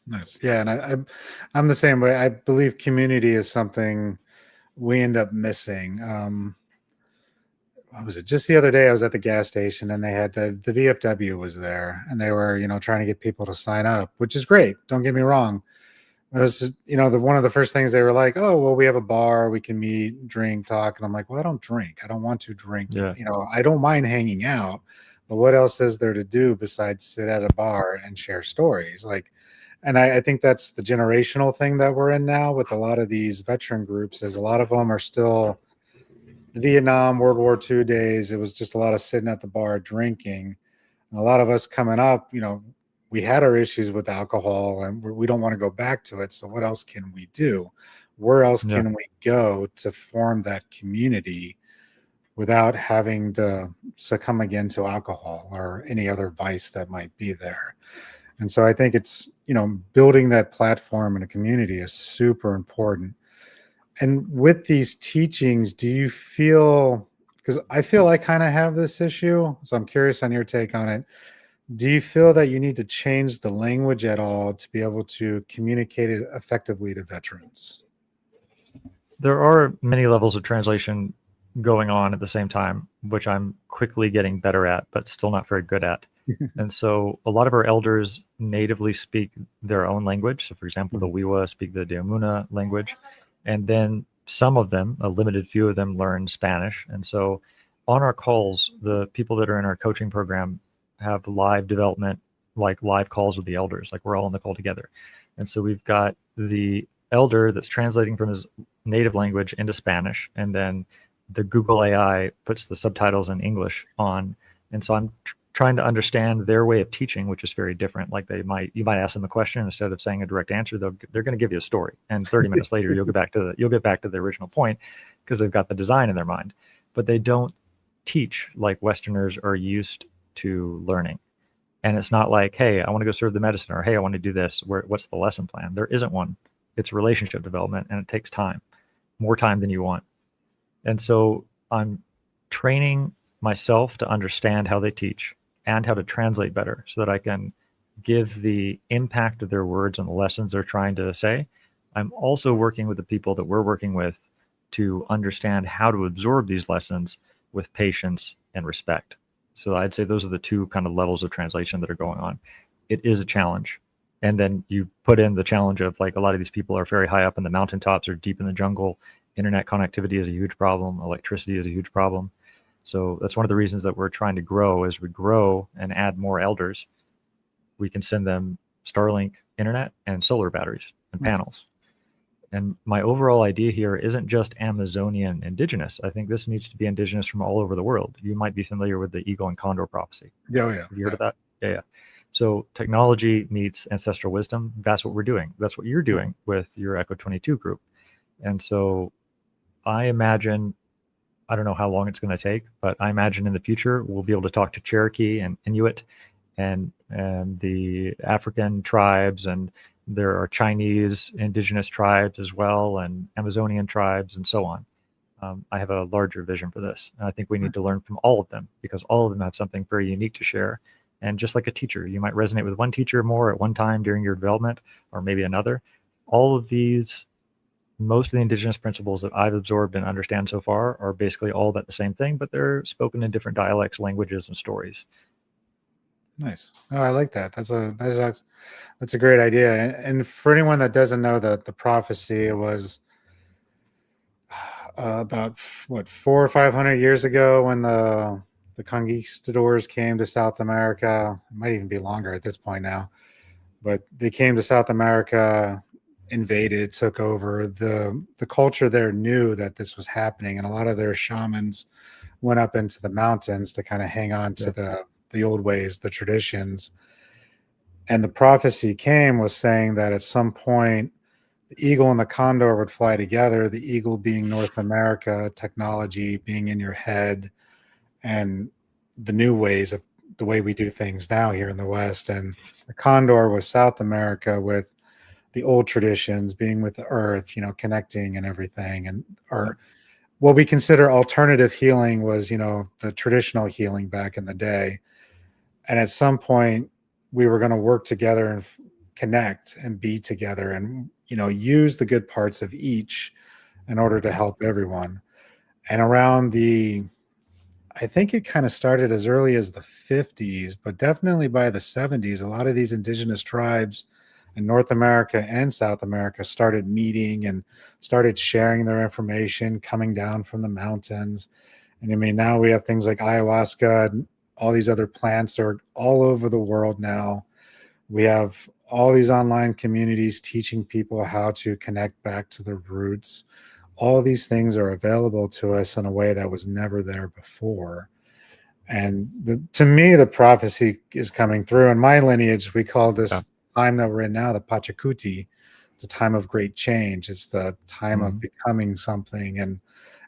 Nice. Yeah. And I'm the same way. I believe community is something we end up missing. What was it? Just the other day, I was at the gas station and they had the VFW was there and they were, trying to get people to sign up, which is great. Don't get me wrong. It was just, one of the first things they were like, oh, well, we have a bar, we can meet, drink, talk. And I'm like, well, I don't drink. I don't want to drink. Yeah. I don't mind hanging out, but what else is there to do besides sit at a bar and share stories? And I think that's the generational thing that we're in now with a lot of these veteran groups, is a lot of them are still the Vietnam, World War II days. It was just a lot of sitting at the bar drinking. And a lot of us coming up, we had our issues with alcohol and we don't want to go back to it. So what else can we do? Where else can we go to form that community without having to succumb again to alcohol or any other vice that might be there. And so I think it's, building that platform in a community is super important. And with these teachings, do you feel, because I feel I kind of have this issue, so I'm curious on your take on it. Do you feel that you need to change the language at all to be able to communicate it effectively to veterans? There are many levels of translation going on at the same time, which I'm quickly getting better at, but still not very good at. And so a lot of our elders natively speak their own language. So for example, the Wiwa speak the Diamuna language. And then some of them, a limited few of them, learn Spanish. And so on our calls, the people that are in our coaching program have live development, like live calls with the elders, like we're all on the call together. And so we've got the elder that's translating from his native language into Spanish, and then the Google AI puts the subtitles in English on. And so I'm trying to understand their way of teaching, which is very different. Like you might ask them a question, instead of saying a direct answer, they're going to give you a story, and 30 minutes later you'll get back to the original point, because they've got the design in their mind. But they don't teach like Westerners are used to learning. And it's not like, hey, I want to go serve the medicine, or hey, I want to do this. What's the lesson plan? There isn't one. It's relationship development, and it takes time, more time than you want. And so I'm training myself to understand how they teach and how to translate better, so that I can give the impact of their words and the lessons they're trying to say. I'm also working with the people that we're working with to understand how to absorb these lessons with patience and respect. So I'd say those are the two kind of levels of translation that are going on. It is a challenge. And then you put in the challenge of, like, a lot of these people are very high up in the mountaintops or deep in the jungle. Internet connectivity is a huge problem. Electricity is a huge problem. So that's one of the reasons that we're trying to grow. As we grow and add more elders, we can send them Starlink internet and solar batteries and panels. And my overall idea here isn't just Amazonian indigenous. I think this needs to be indigenous from all over the world. You might be familiar with the eagle and condor prophecy. Oh, yeah. Have you heard of that? Yeah. So technology meets ancestral wisdom. That's what we're doing. That's what you're doing with your Echo 22 group. And so I imagine, I don't know how long it's going to take, but I imagine in the future we'll be able to talk to Cherokee and Inuit and the African tribes, and there are Chinese indigenous tribes as well, and Amazonian tribes, and so on. I have a larger vision for this. And I think we need to learn from all of them, because all of them have something very unique to share. And just like a teacher, you might resonate with one teacher more at one time during your development, or maybe another. All of these, most of the indigenous principles that I've absorbed and understand so far are basically all about the same thing, but they're spoken in different dialects, languages, and stories. Nice. Oh, I like that. That's a great idea. And for anyone that doesn't know the prophecy, it was about 400 or 500 years ago when the conquistadors came to South America. It might even be longer at this point now, but they came to South America, invaded, took over. The culture there knew that this was happening, and a lot of their shamans went up into the mountains to kind of hang on to the old ways, the traditions. And the prophecy was saying that at some point the eagle and the condor would fly together, the eagle being North America, technology being in your head, and the new ways of the way we do things now here in the West. And the condor was South America, with the old traditions, being with the earth, connecting and everything. And what we consider alternative healing was, the traditional healing back in the day. And at some point we were going to work together and connect and be together and, use the good parts of each in order to help everyone. And around I think it kind of started as early as the 50s, but definitely by the 70s, a lot of these indigenous tribes in North America and South America started meeting and started sharing their information, coming down from the mountains. And I mean, now we have things like ayahuasca, and all these other plants are all over the world now. We have all these online communities teaching people how to connect back to their roots. All these things are available to us in a way that was never there before. And to me, the prophecy is coming through. In my lineage, we call this time that we're in now the Pachacuti. It's a time of great change. It's the time of becoming something. And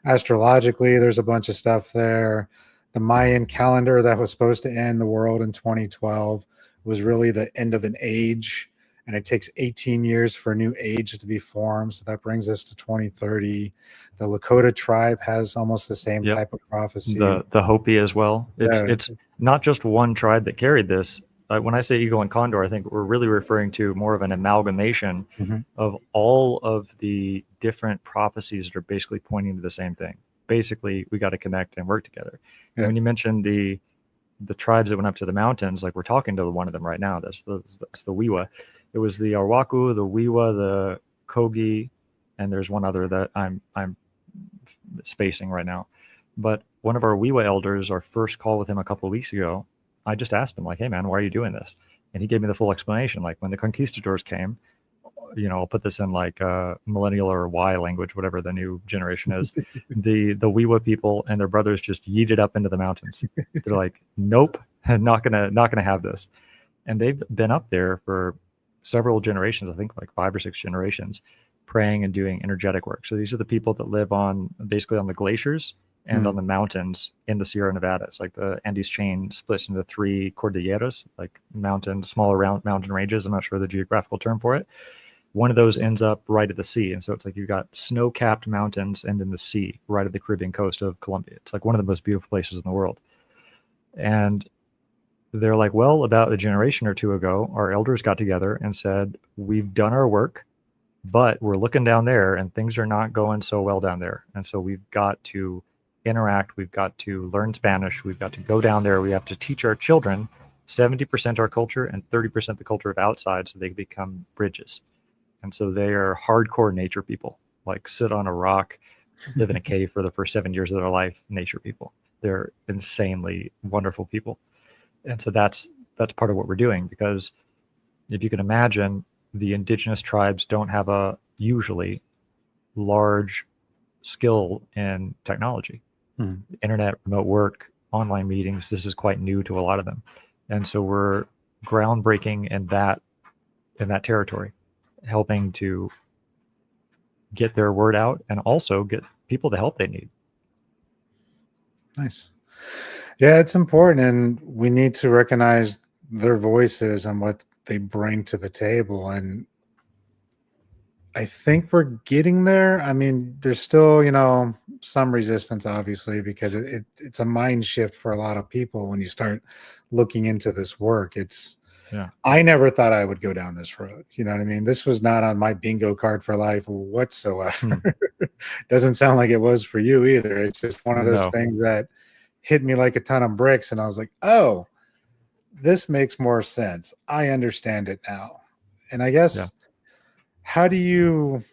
astrologically, there's a bunch of stuff there. The Mayan calendar that was supposed to end the world in 2012 was really the end of an age, and it takes 18 years for a new age to be formed. So that brings us to 2030. The Lakota tribe has almost the same Yep. type of prophecy. The Hopi as well. It's not just one tribe that carried this. When I say eagle and condor, I think we're really referring to more of an amalgamation of all of the different prophecies that are basically pointing to the same thing. Basically, we got to connect and work together. And when you mentioned the tribes that went up to the mountains, like we're talking to one of them right now. That's the Wiwa. It was the Arwaku, the Wiwa, the Kogi, and there's one other that I'm spacing right now. But one of our Wiwa elders, our first call with him a couple of weeks ago, I just asked him, like, hey man, why are you doing this? And he gave me the full explanation. Like, when the conquistadors came, I'll put this in like millennial or Y language, whatever the new generation is. the Wiwa people and their brothers just yeeted up into the mountains. They're like, nope, not gonna have this. And they've been up there for several generations, I think like 5 or 6 generations, praying and doing energetic work. So these are the people that live basically on the glaciers and on the mountains in the Sierra Nevada. It's like the Andes chain splits into 3 cordilleras, like smaller round mountain ranges. I'm not sure the geographical term for it. One of those ends up right at the sea. And so it's like you've got snow-capped mountains and then the sea right at the Caribbean coast of Colombia. It's like one of the most beautiful places in the world. And they're like, well, about a generation or 2 ago, our elders got together and said, we've done our work, but we're looking down there and things are not going so well down there. And so we've got to interact. We've got to learn Spanish. We've got to go down there. We have to teach our children 70% our culture and 30% the culture of outside so they can become bridges. And so they are hardcore nature people, like sit on a rock, live in a cave for the first 7 years of their life, nature people. They're insanely wonderful people. And so that's part of what we're doing, because if you can imagine, the indigenous tribes don't have a usually large skill in technology, internet, remote work, online meetings. This is quite new to a lot of them. And so we're groundbreaking in that territory, helping to get their word out and also get people the help they need. Nice. Yeah, it's important, and we need to recognize their voices and what they bring to the table. And I think we're getting there. I mean, there's still, some resistance, obviously, because it's a mind shift for a lot of people when you start looking into this work. I never thought I would go down this road. You know what I mean? This was not on my bingo card for life whatsoever. Doesn't sound like it was for you either. It's just one of those things that hit me like a ton of bricks. And I was like, oh, this makes more sense. I understand it now. And I guess, how do you,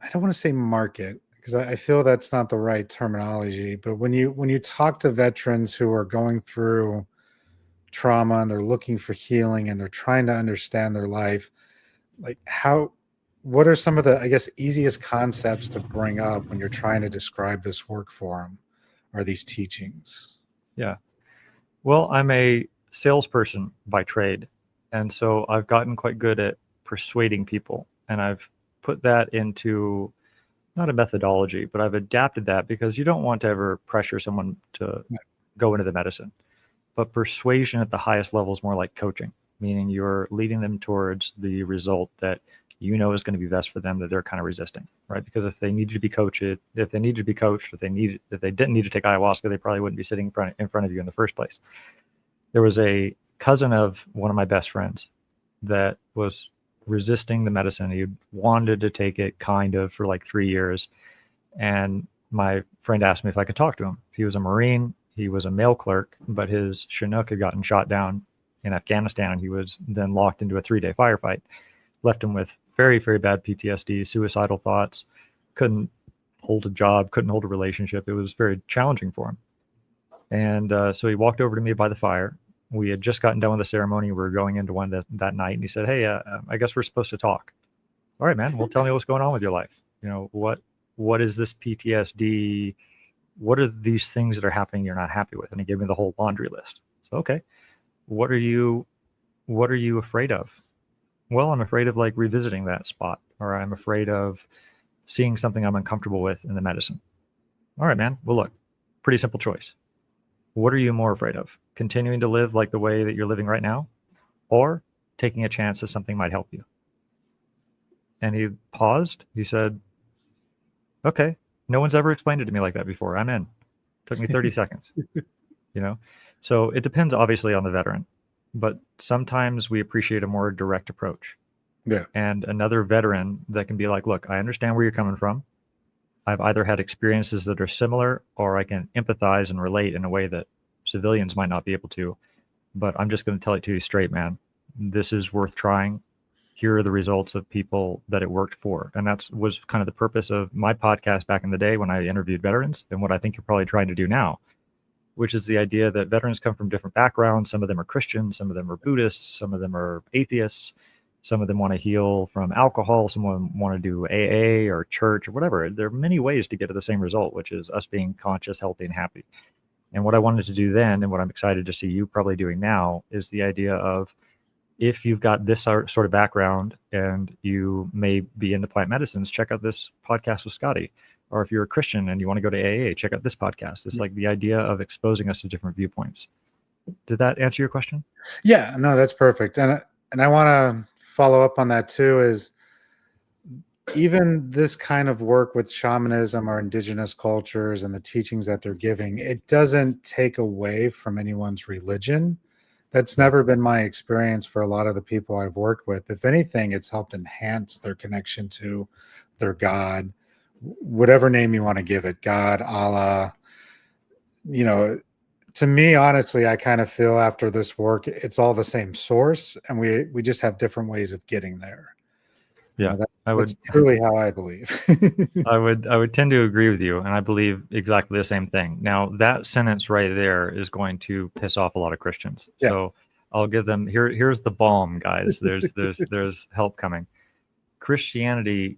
I don't want to say market, because I feel that's not the right terminology, but when you talk to veterans who are going through trauma and they're looking for healing and they're trying to understand their life, like what are some of the, I guess, easiest concepts to bring up when you're trying to describe this work for them, or these teachings? Yeah. Well, I'm a salesperson by trade. And so I've gotten quite good at persuading people. And I've put that into not a methodology, but I've adapted that because you don't want to ever pressure someone to go into the medicine. But persuasion at the highest level is more like coaching, meaning you're leading them towards the result that is going to be best for them, that they're kind of resisting, right? Because if they didn't need to be coached, if they didn't need to take ayahuasca, they probably wouldn't be sitting in front of you in the first place. There was a cousin of one of my best friends that was resisting the medicine. He wanted to take it kind of for like 3 years. And my friend asked me if I could talk to him. He was a Marine. He was a mail clerk, but his Chinook had gotten shot down in Afghanistan. And he was then locked into a 3-day firefight. Left him with very, very bad PTSD, suicidal thoughts, couldn't hold a job, couldn't hold a relationship. It was very challenging for him. And so he walked over to me by the fire. We had just gotten done with the ceremony. We were going into one that night. And he said, hey, I guess we're supposed to talk. All right, man. Well, tell me what's going on with your life. What is this PTSD? What are these things that are happening you're not happy with? And he gave me the whole laundry list. So, okay, what are you afraid of? Well, I'm afraid of like revisiting that spot, or I'm afraid of seeing something I'm uncomfortable with in the medicine. All right, man. Well, look, pretty simple choice. What are you more afraid of? Continuing to live like the way that you're living right now, or taking a chance that something might help you? And he paused. He said, okay, no one's ever explained it to me like that before. I'm in. Took me 30 seconds, So it depends obviously on the veteran, but sometimes we appreciate a more direct approach. Yeah. And another veteran that can be like, look, I understand where you're coming from. I've either had experiences that are similar, or I can empathize and relate in a way that civilians might not be able to. But I'm just going to tell it to you straight, man. This is worth trying. Here are the results of people that it worked for. And that was kind of the purpose of my podcast back in the day when I interviewed veterans, and what I think you're probably trying to do now, which is the idea that veterans come from different backgrounds. Some of them are Christians, some of them are Buddhists, some of them are atheists. Some of them want to heal from alcohol. Some of them want to do AA or church or whatever. There are many ways to get to the same result, which is us being conscious, healthy, and happy. And what I wanted to do then, and what I'm excited to see you probably doing now, is the idea of, if you've got this sort of background and you may be into plant medicines, check out this podcast with Scottie. Or if you're a Christian and you want to go to AA, check out this podcast. It's like the idea of exposing us to different viewpoints. Did that answer your question? Yeah, no, that's perfect. And I want to follow up on that too, is even this kind of work with shamanism or indigenous cultures and the teachings that they're giving, it doesn't take away from anyone's religion. That's never been my experience for a lot of the people I've worked with. If anything, it's helped enhance their connection to their God, whatever name you want to give it, God, Allah. To me, honestly, I kind of feel after this work, it's all the same source, and we just have different ways of getting there. Yeah, that's truly how I believe. I would tend to agree with you, and I believe exactly the same thing. Now, that sentence right there is going to piss off a lot of Christians. Yeah. So I'll give them here's the balm, guys. There's help coming. Christianity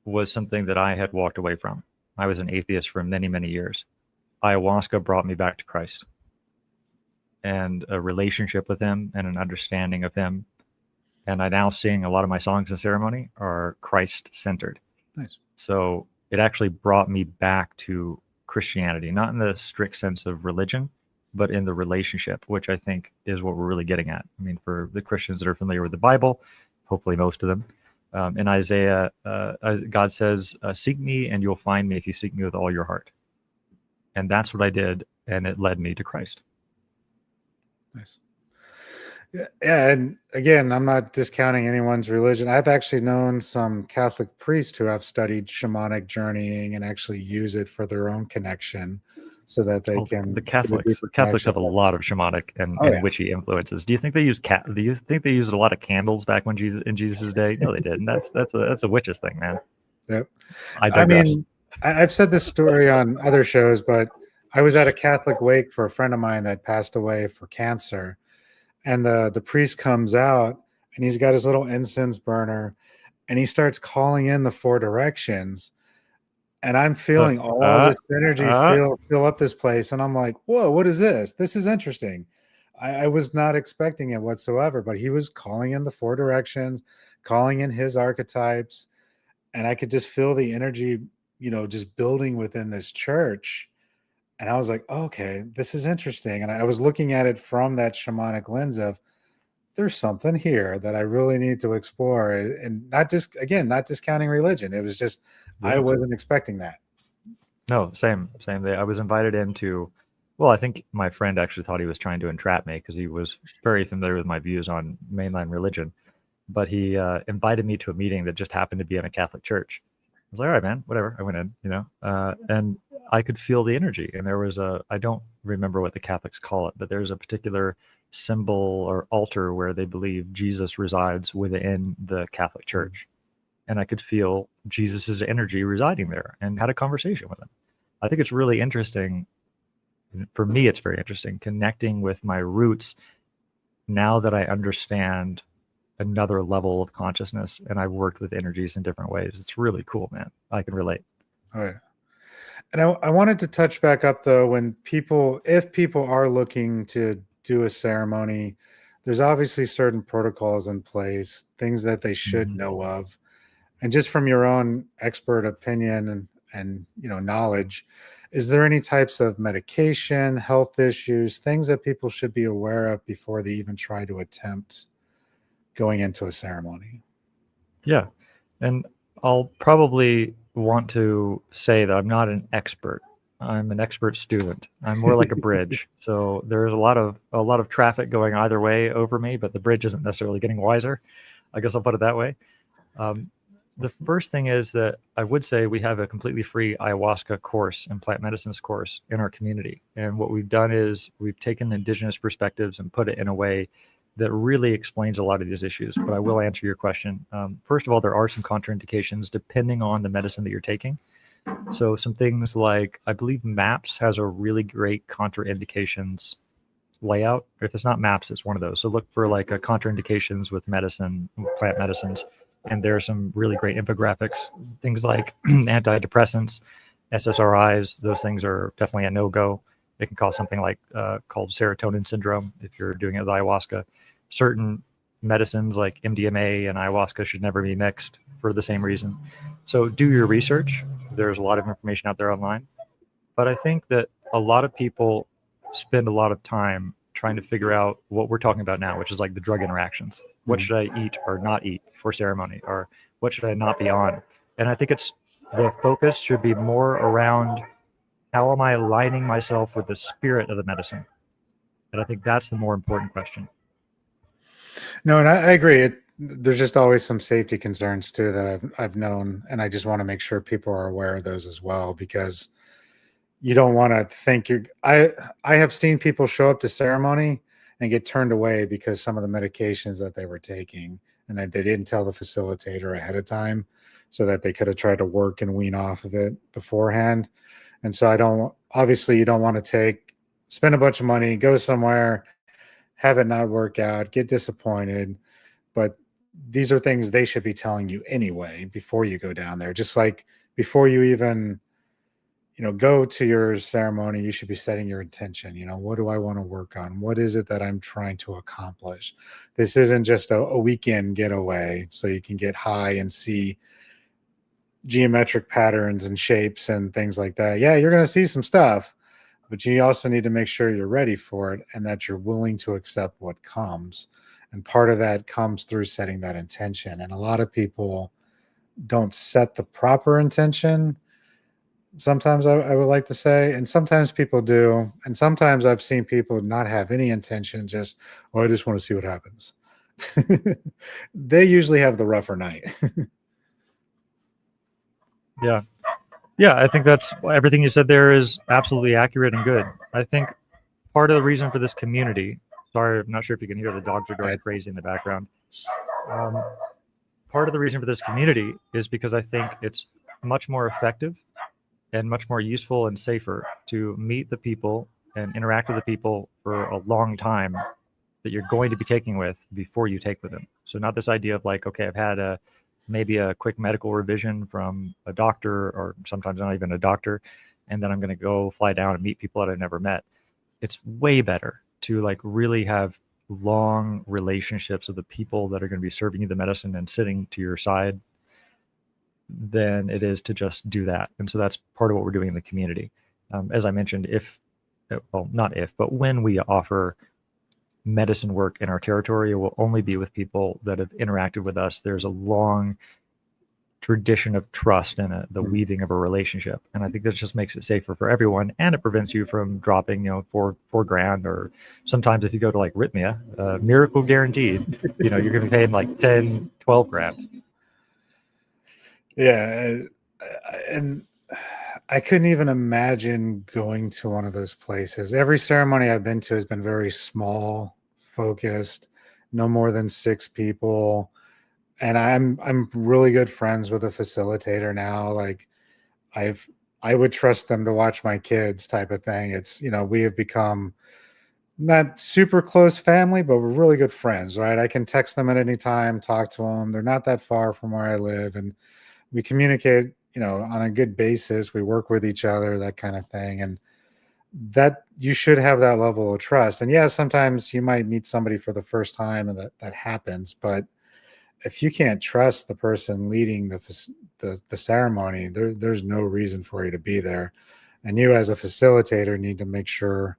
was something that I had walked away from. I was an atheist for many, many years. Ayahuasca brought me back to Christ, and a relationship with him and an understanding of him. And I now sing a lot of my songs in ceremony are Christ-centered. Nice. So it actually brought me back to Christianity, not in the strict sense of religion, but in the relationship, which I think is what we're really getting at. I mean, for the Christians that are familiar with the Bible, hopefully most of them, in Isaiah, God says, seek me and you'll find me if you seek me with all your heart. And that's what I did, and it led me to Christ. Nice. Yeah, and again, I'm not discounting anyone's religion. I've actually known some Catholic priests who have studied shamanic journeying and actually use it for their own connection, so that they can. The Catholics have a lot of shamanic and witchy influences. Do you think they use Do you think they used a lot of candles back when in Jesus's day? No, they didn't. That's a witch's thing, man. Yep. I mean, I've said this story on other shows, but I was at a Catholic wake for a friend of mine that passed away for cancer. And the priest comes out and he's got his little incense burner and he starts calling in the 4 directions. And I'm feeling all this energy fill up this place. And I'm like, whoa, what is this? This is interesting. I was not expecting it whatsoever, but he was calling in the 4 directions, calling in his archetypes. And I could just feel the energy, just building within this church. And I was like, okay, this is interesting. And I was looking at it from that shamanic lens of, there's something here that I really need to explore. And not discounting religion. It was just, I wasn't expecting that. No, same. I was invited into, well, I think my friend actually thought he was trying to entrap me because he was very familiar with my views on mainline religion. But he invited me to a meeting that just happened to be in a Catholic church. I was like, all right, man, whatever. I went in, and I could feel the energy. And there was I don't remember what the Catholics call it, but there's a particular symbol or altar where they believe Jesus resides within the Catholic Church. And I could feel Jesus's energy residing there and had a conversation with him. I think it's really interesting. For me, it's very interesting connecting with my roots now that I understand another level of consciousness and I've worked with energies in different ways. It's really cool, man. I can relate. Oh, yeah. And I wanted to touch back up though, if people are looking to do a ceremony, there's obviously certain protocols in place, things that they should know of. And just from your own expert opinion and knowledge, is there any types of medication, health issues, things that people should be aware of before they even try to attempt going into a ceremony? Yeah. And I'll probably want to say that I'm not an expert. I'm an expert student. I'm more like a bridge. So there's a lot of traffic going either way over me, but the bridge isn't necessarily getting wiser. I guess I'll put it that way. The first thing is that I would say we have a completely free ayahuasca course and plant medicines course in our community. And what we've done is we've taken indigenous perspectives and put it in a way that really explains a lot of these issues. But I will answer your question. First of all, there are some contraindications depending on the medicine that you're taking. So some things like, I believe MAPS has a really great contraindications layout. If it's not MAPS, it's one of those. So look for like a contraindications with medicine, plant medicines. And there are some really great infographics, things like antidepressants, SSRIs. Those things are definitely a no-go. It can cause something like called serotonin syndrome if you're doing it with ayahuasca. Certain medicines like MDMA and ayahuasca should never be mixed for the same reason. So do your research. There's a lot of information out there online. But I think that a lot of people spend a lot of time trying to figure out what we're talking about now, which is like the drug interactions. What should I eat or not eat for ceremony? Or what should I not be on? And I think the focus should be more around how am I aligning myself with the spirit of the medicine? And I think that's the more important question. No, and I agree. There's just always some safety concerns too that I've known, and I just want to make sure people are aware of those as well, because you don't want to think I have seen people show up to ceremony and get turned away because some of the medications that they were taking and that they didn't tell the facilitator ahead of time so that they could have tried to work and wean off of it beforehand. And so obviously you don't want to spend a bunch of money, go somewhere, have it not work out, get disappointed. But these are things they should be telling you anyway before you go down there. Just like before you even go to your ceremony, you should be setting your intention. What do I want to work on? What is it that I'm trying to accomplish? This isn't just a weekend getaway so you can get high and see geometric patterns and shapes and things like that. Yeah, you're going to see some stuff, but you also need to make sure you're ready for it and that you're willing to accept what comes. And part of that comes through setting that intention. And a lot of people don't set the proper intention. Sometimes I would like to say, and sometimes people do. And sometimes I've seen people not have any intention, just, I just want to see what happens. They usually have the rougher night. Yeah. Yeah, I think that's everything you said there is absolutely accurate and good. I think part of the reason for this community, sorry, I'm not sure if you can hear the dogs are going crazy in the background. Part of the reason for this community is because I think it's much more effective and much more useful and safer to meet the people and interact with the people for a long time that you're going to be taking with before you take with them. So not this idea of like, okay, I've had maybe a quick medical revision from a doctor, or sometimes not even a doctor, and then I'm going to go fly down and meet people that I've never met. It's way better to like really have long relationships with the people that are going to be serving you the medicine and sitting to your side than it is to just do that. And so that's part of what we're doing in the community. As I mentioned, but when we offer medicine work in our territory, it will only be with people that have interacted with us. There's a long tradition of trust and the weaving of a relationship. And I think that just makes it safer for everyone. And it prevents you from dropping, $4,000, or sometimes if you go to like Rhythmia, miracle guaranteed, you're going to be paying like 10, 12 grand. Yeah. And I couldn't even imagine going to one of those places. Every ceremony I've been to has been very small, focused, no more than 6 people. And I'm really good friends with a facilitator now. Like I would trust them to watch my kids type of thing. It's, we have become not super close family, but we're really good friends, right? I can text them at any time, talk to them. They're not that far from where I live. And we communicate, on a good basis. We work with each other, that kind of thing. And that you should have that level of trust. And yeah, sometimes you might meet somebody for the first time and that happens, but if you can't trust the person leading the ceremony, there's no reason for you to be there. And you as a facilitator need to make sure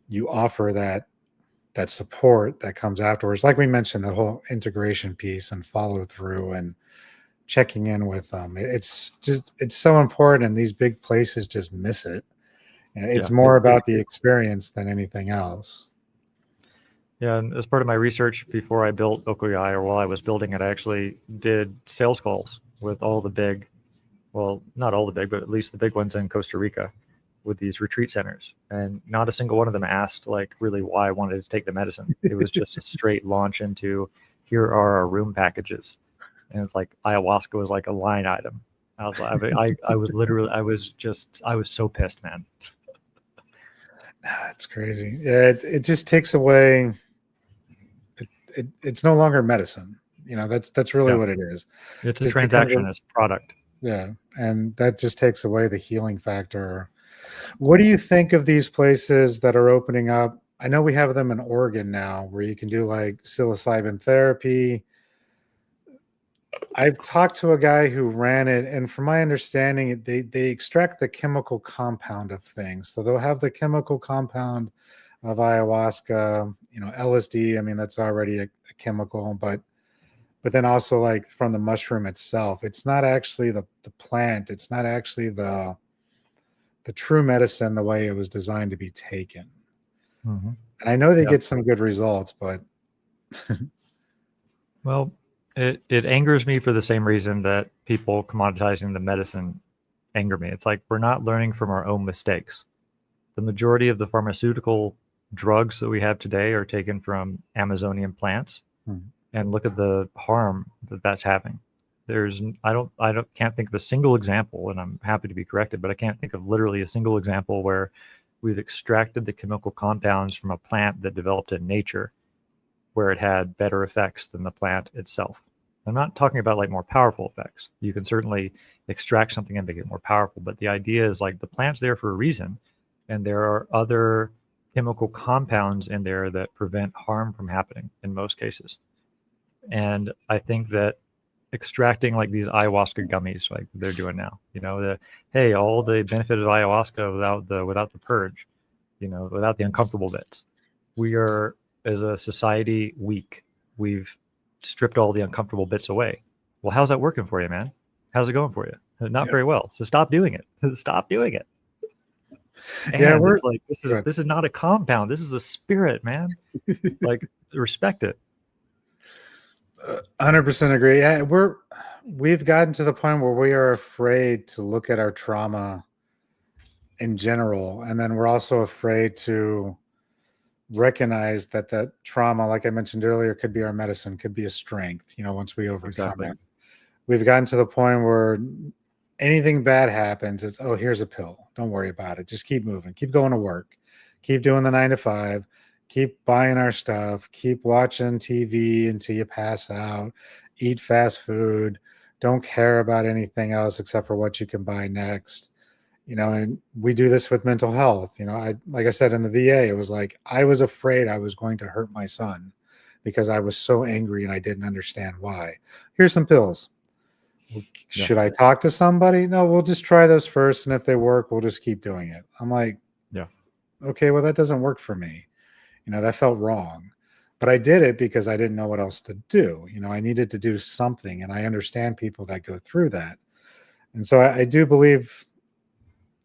you offer that support that comes afterwards. Like we mentioned, the whole integration piece and follow through and checking in with them. It's so important, and these big places just miss it. It's more about the experience than anything else. Yeah, and as part of my research before I built Ocoyai, or while I was building it, I actually did sales calls with all the big, well, not all the big, but at least the big ones in Costa Rica with these retreat centers. And not a single one of them asked like really why I wanted to take the medicine. It was just a straight launch into, here are our room packages. And it's like ayahuasca was like a line item. I was like, I was so pissed, man. It's crazy. Yeah, it just takes away. It's no longer medicine. That's really what it is. It's a transaction, it's a product. Yeah, and that just takes away the healing factor. What do you think of these places that are opening up? I know we have them in Oregon now, where you can do like psilocybin therapy. I've talked to a guy who ran it, and from my understanding, they extract the chemical compound of things. So they'll have the chemical compound of ayahuasca, LSD. I mean, that's already a chemical, but then also like from the mushroom itself. It's not actually the plant. It's not actually the true medicine the way it was designed to be taken. Mm-hmm. And I know they get some good results, but well, it angers me for the same reason that people commoditizing the medicine anger me. It's like we're not learning from our own mistakes. The majority of the pharmaceutical drugs that we have today are taken from Amazonian plants, and look at the harm that that's having. Can't think of a single example, and I'm happy to be corrected, but I can't think of literally a single example where we've extracted the chemical compounds from a plant that developed in nature, where it had better effects than the plant itself. I'm not talking about like more powerful effects. You can certainly extract something and make it more powerful, but the idea is like the plant's there for a reason, and there are other chemical compounds in there that prevent harm from happening in most cases. And I think that extracting like these ayahuasca gummies like they're doing now, hey, all the benefit of ayahuasca without the purge, without the uncomfortable bits. We are, as a society, weak. We've stripped all the uncomfortable bits away. Well, how's that working for you, man? How's it going for you? Not very well. So stop doing it. Stop doing it. And it's like this is not a compound. This is a spirit, man. Like, respect it. 100% agree. Yeah, we've gotten to the point where we are afraid to look at our trauma in general, and then we're also afraid to recognize that trauma, like I mentioned earlier, could be our medicine, could be a strength. Once we overcome it, we've gotten to the point where anything bad happens, it's here's a pill. Don't worry about it. Just keep moving. Keep going to work. Keep doing the 9 to 5. Keep buying our stuff. Keep watching TV until you pass out. Eat fast food. Don't care about anything else except for what you can buy next. And we do this with mental health. Like I said, in the VA, it was like I was afraid I was going to hurt my son because I was so angry and I didn't understand why. Here's some pills. Should I talk to somebody? No, we'll just try those first. And if they work, we'll just keep doing it. I'm like, okay, well, that doesn't work for me. That felt wrong, but I did it because I didn't know what else to do. I needed to do something, and I understand people that go through that. And so I do believe,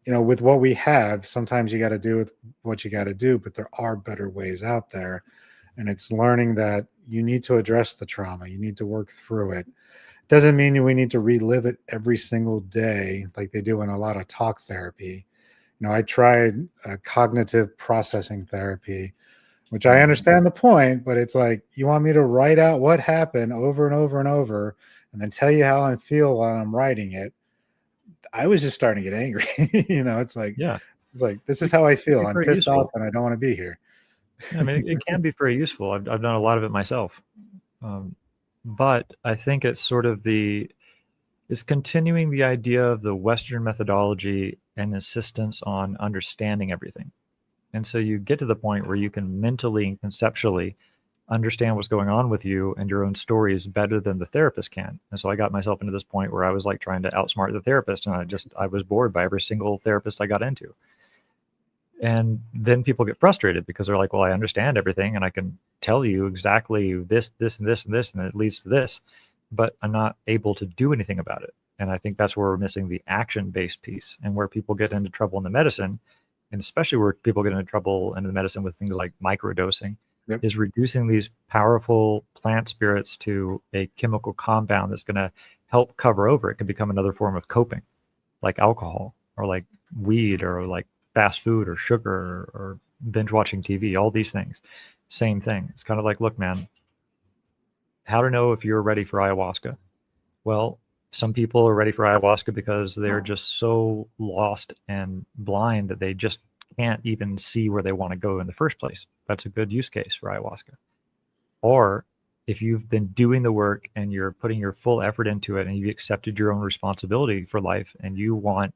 with what we have, sometimes you got to do with what you got to do, but there are better ways out there. And it's learning that you need to address the trauma. You need to work through it. Doesn't mean we need to relive it every single day like they do in a lot of talk therapy. I tried cognitive processing therapy, which I understand the point, but it's like, you want me to write out what happened over and over and over and then tell you how I feel while I'm writing it. I was just starting to get angry. It's like, this is how I feel. I'm pissed off and I don't want to be here. I mean, it can be very useful. I've done a lot of it myself. But I think it's sort of it's continuing the idea of the Western methodology and insistence on understanding everything. And so you get to the point where you can mentally and conceptually understand what's going on with you and your own stories better than the therapist can. And so I got myself into this point where I was like trying to outsmart the therapist, and I was bored by every single therapist I got into. And then people get frustrated because they're like, well, I understand everything and I can tell you exactly this, this, and this, and this, and it leads to this, but I'm not able to do anything about it. And I think that's where we're missing the action-based piece, and where people get into trouble in the medicine, and especially where people get into trouble in the medicine with things like microdosing, Yep. is reducing these powerful plant spirits to a chemical compound that's going to help cover over. It can become another form of coping, like alcohol or like weed or like fast food or sugar or binge watching TV, all these things. Same thing. It's kind of like, look, man, how to know if you're ready for ayahuasca? Well, some people are ready for ayahuasca because they're just so lost and blind that they just can't even see where they want to go in the first place. That's a good use case for ayahuasca. Or if you've been doing the work and you're putting your full effort into it and you've accepted your own responsibility for life and you want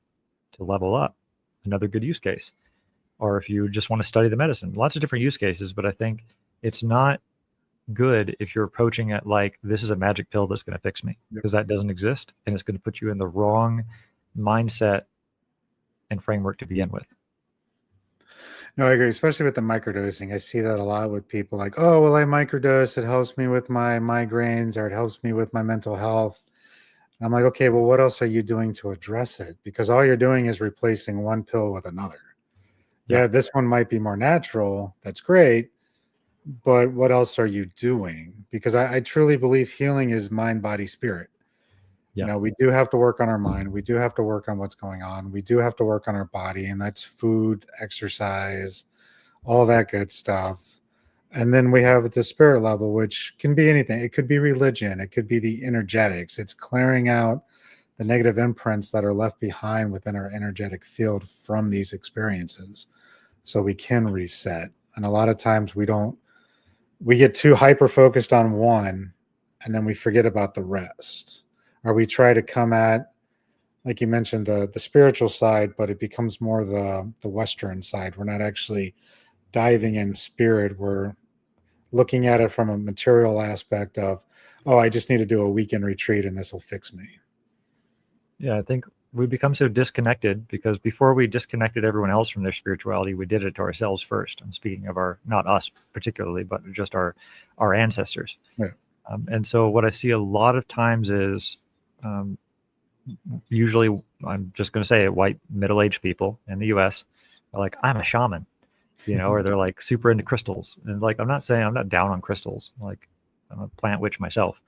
to level up, another good use case. Or if you just want to study the medicine, lots of different use cases. But I think it's not good if you're approaching it like this is a magic pill that's going to fix me, because that doesn't exist, and it's going to put you in the wrong mindset and framework to begin with. No, I agree, especially with the microdosing. I see that a lot with people like, oh, well, I microdose. It helps me with my migraines, or it helps me with my mental health. And I'm like, okay, well, what else are you doing to address it? Because all you're doing is replacing one pill with another. Yeah, this one might be more natural. That's great. But what else are you doing? Because I truly believe healing is mind, body, spirit. Yeah. You know, we do have to work on our mind. We do have to work on what's going on. We do have to work on our body, and that's food, exercise, all that good stuff. And then we have the spirit level, which can be anything. It could be religion. It could be the energetics. It's clearing out the negative imprints that are left behind within our energetic field from these experiences, so we can reset. And a lot of times we get too hyper focused on one, and then we forget about the rest. Or we try to come at, like you mentioned, the spiritual side, but it becomes more the Western side. We're not actually diving in spirit. We're looking at it from a material aspect of, oh, I just need to do a weekend retreat and this will fix me. Yeah, I think we become so disconnected because before we disconnected everyone else from their spirituality, we did it to ourselves first. I'm speaking of not us particularly, but just our ancestors. Yeah. And so what I see a lot of times is usually, I'm just going to say it, white middle-aged people in the US are like, I'm a shaman, or they're like super into crystals. And like, I'm not saying I'm not down on crystals. Like, I'm a plant witch myself,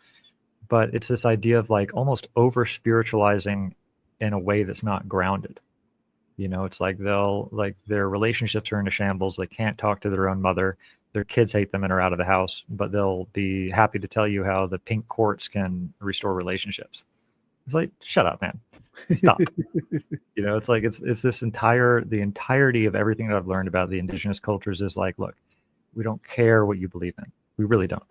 but it's this idea of like almost over spiritualizing in a way that's not grounded. It's like their relationships are into shambles. They can't talk to their own mother. Their kids hate them and are out of the house, but they'll be happy to tell you how the pink quartz can restore relationships. It's like, shut up, man. Stop. It's like, it's this the entirety of everything that I've learned about the indigenous cultures is like, look, we don't care what you believe in. We really don't.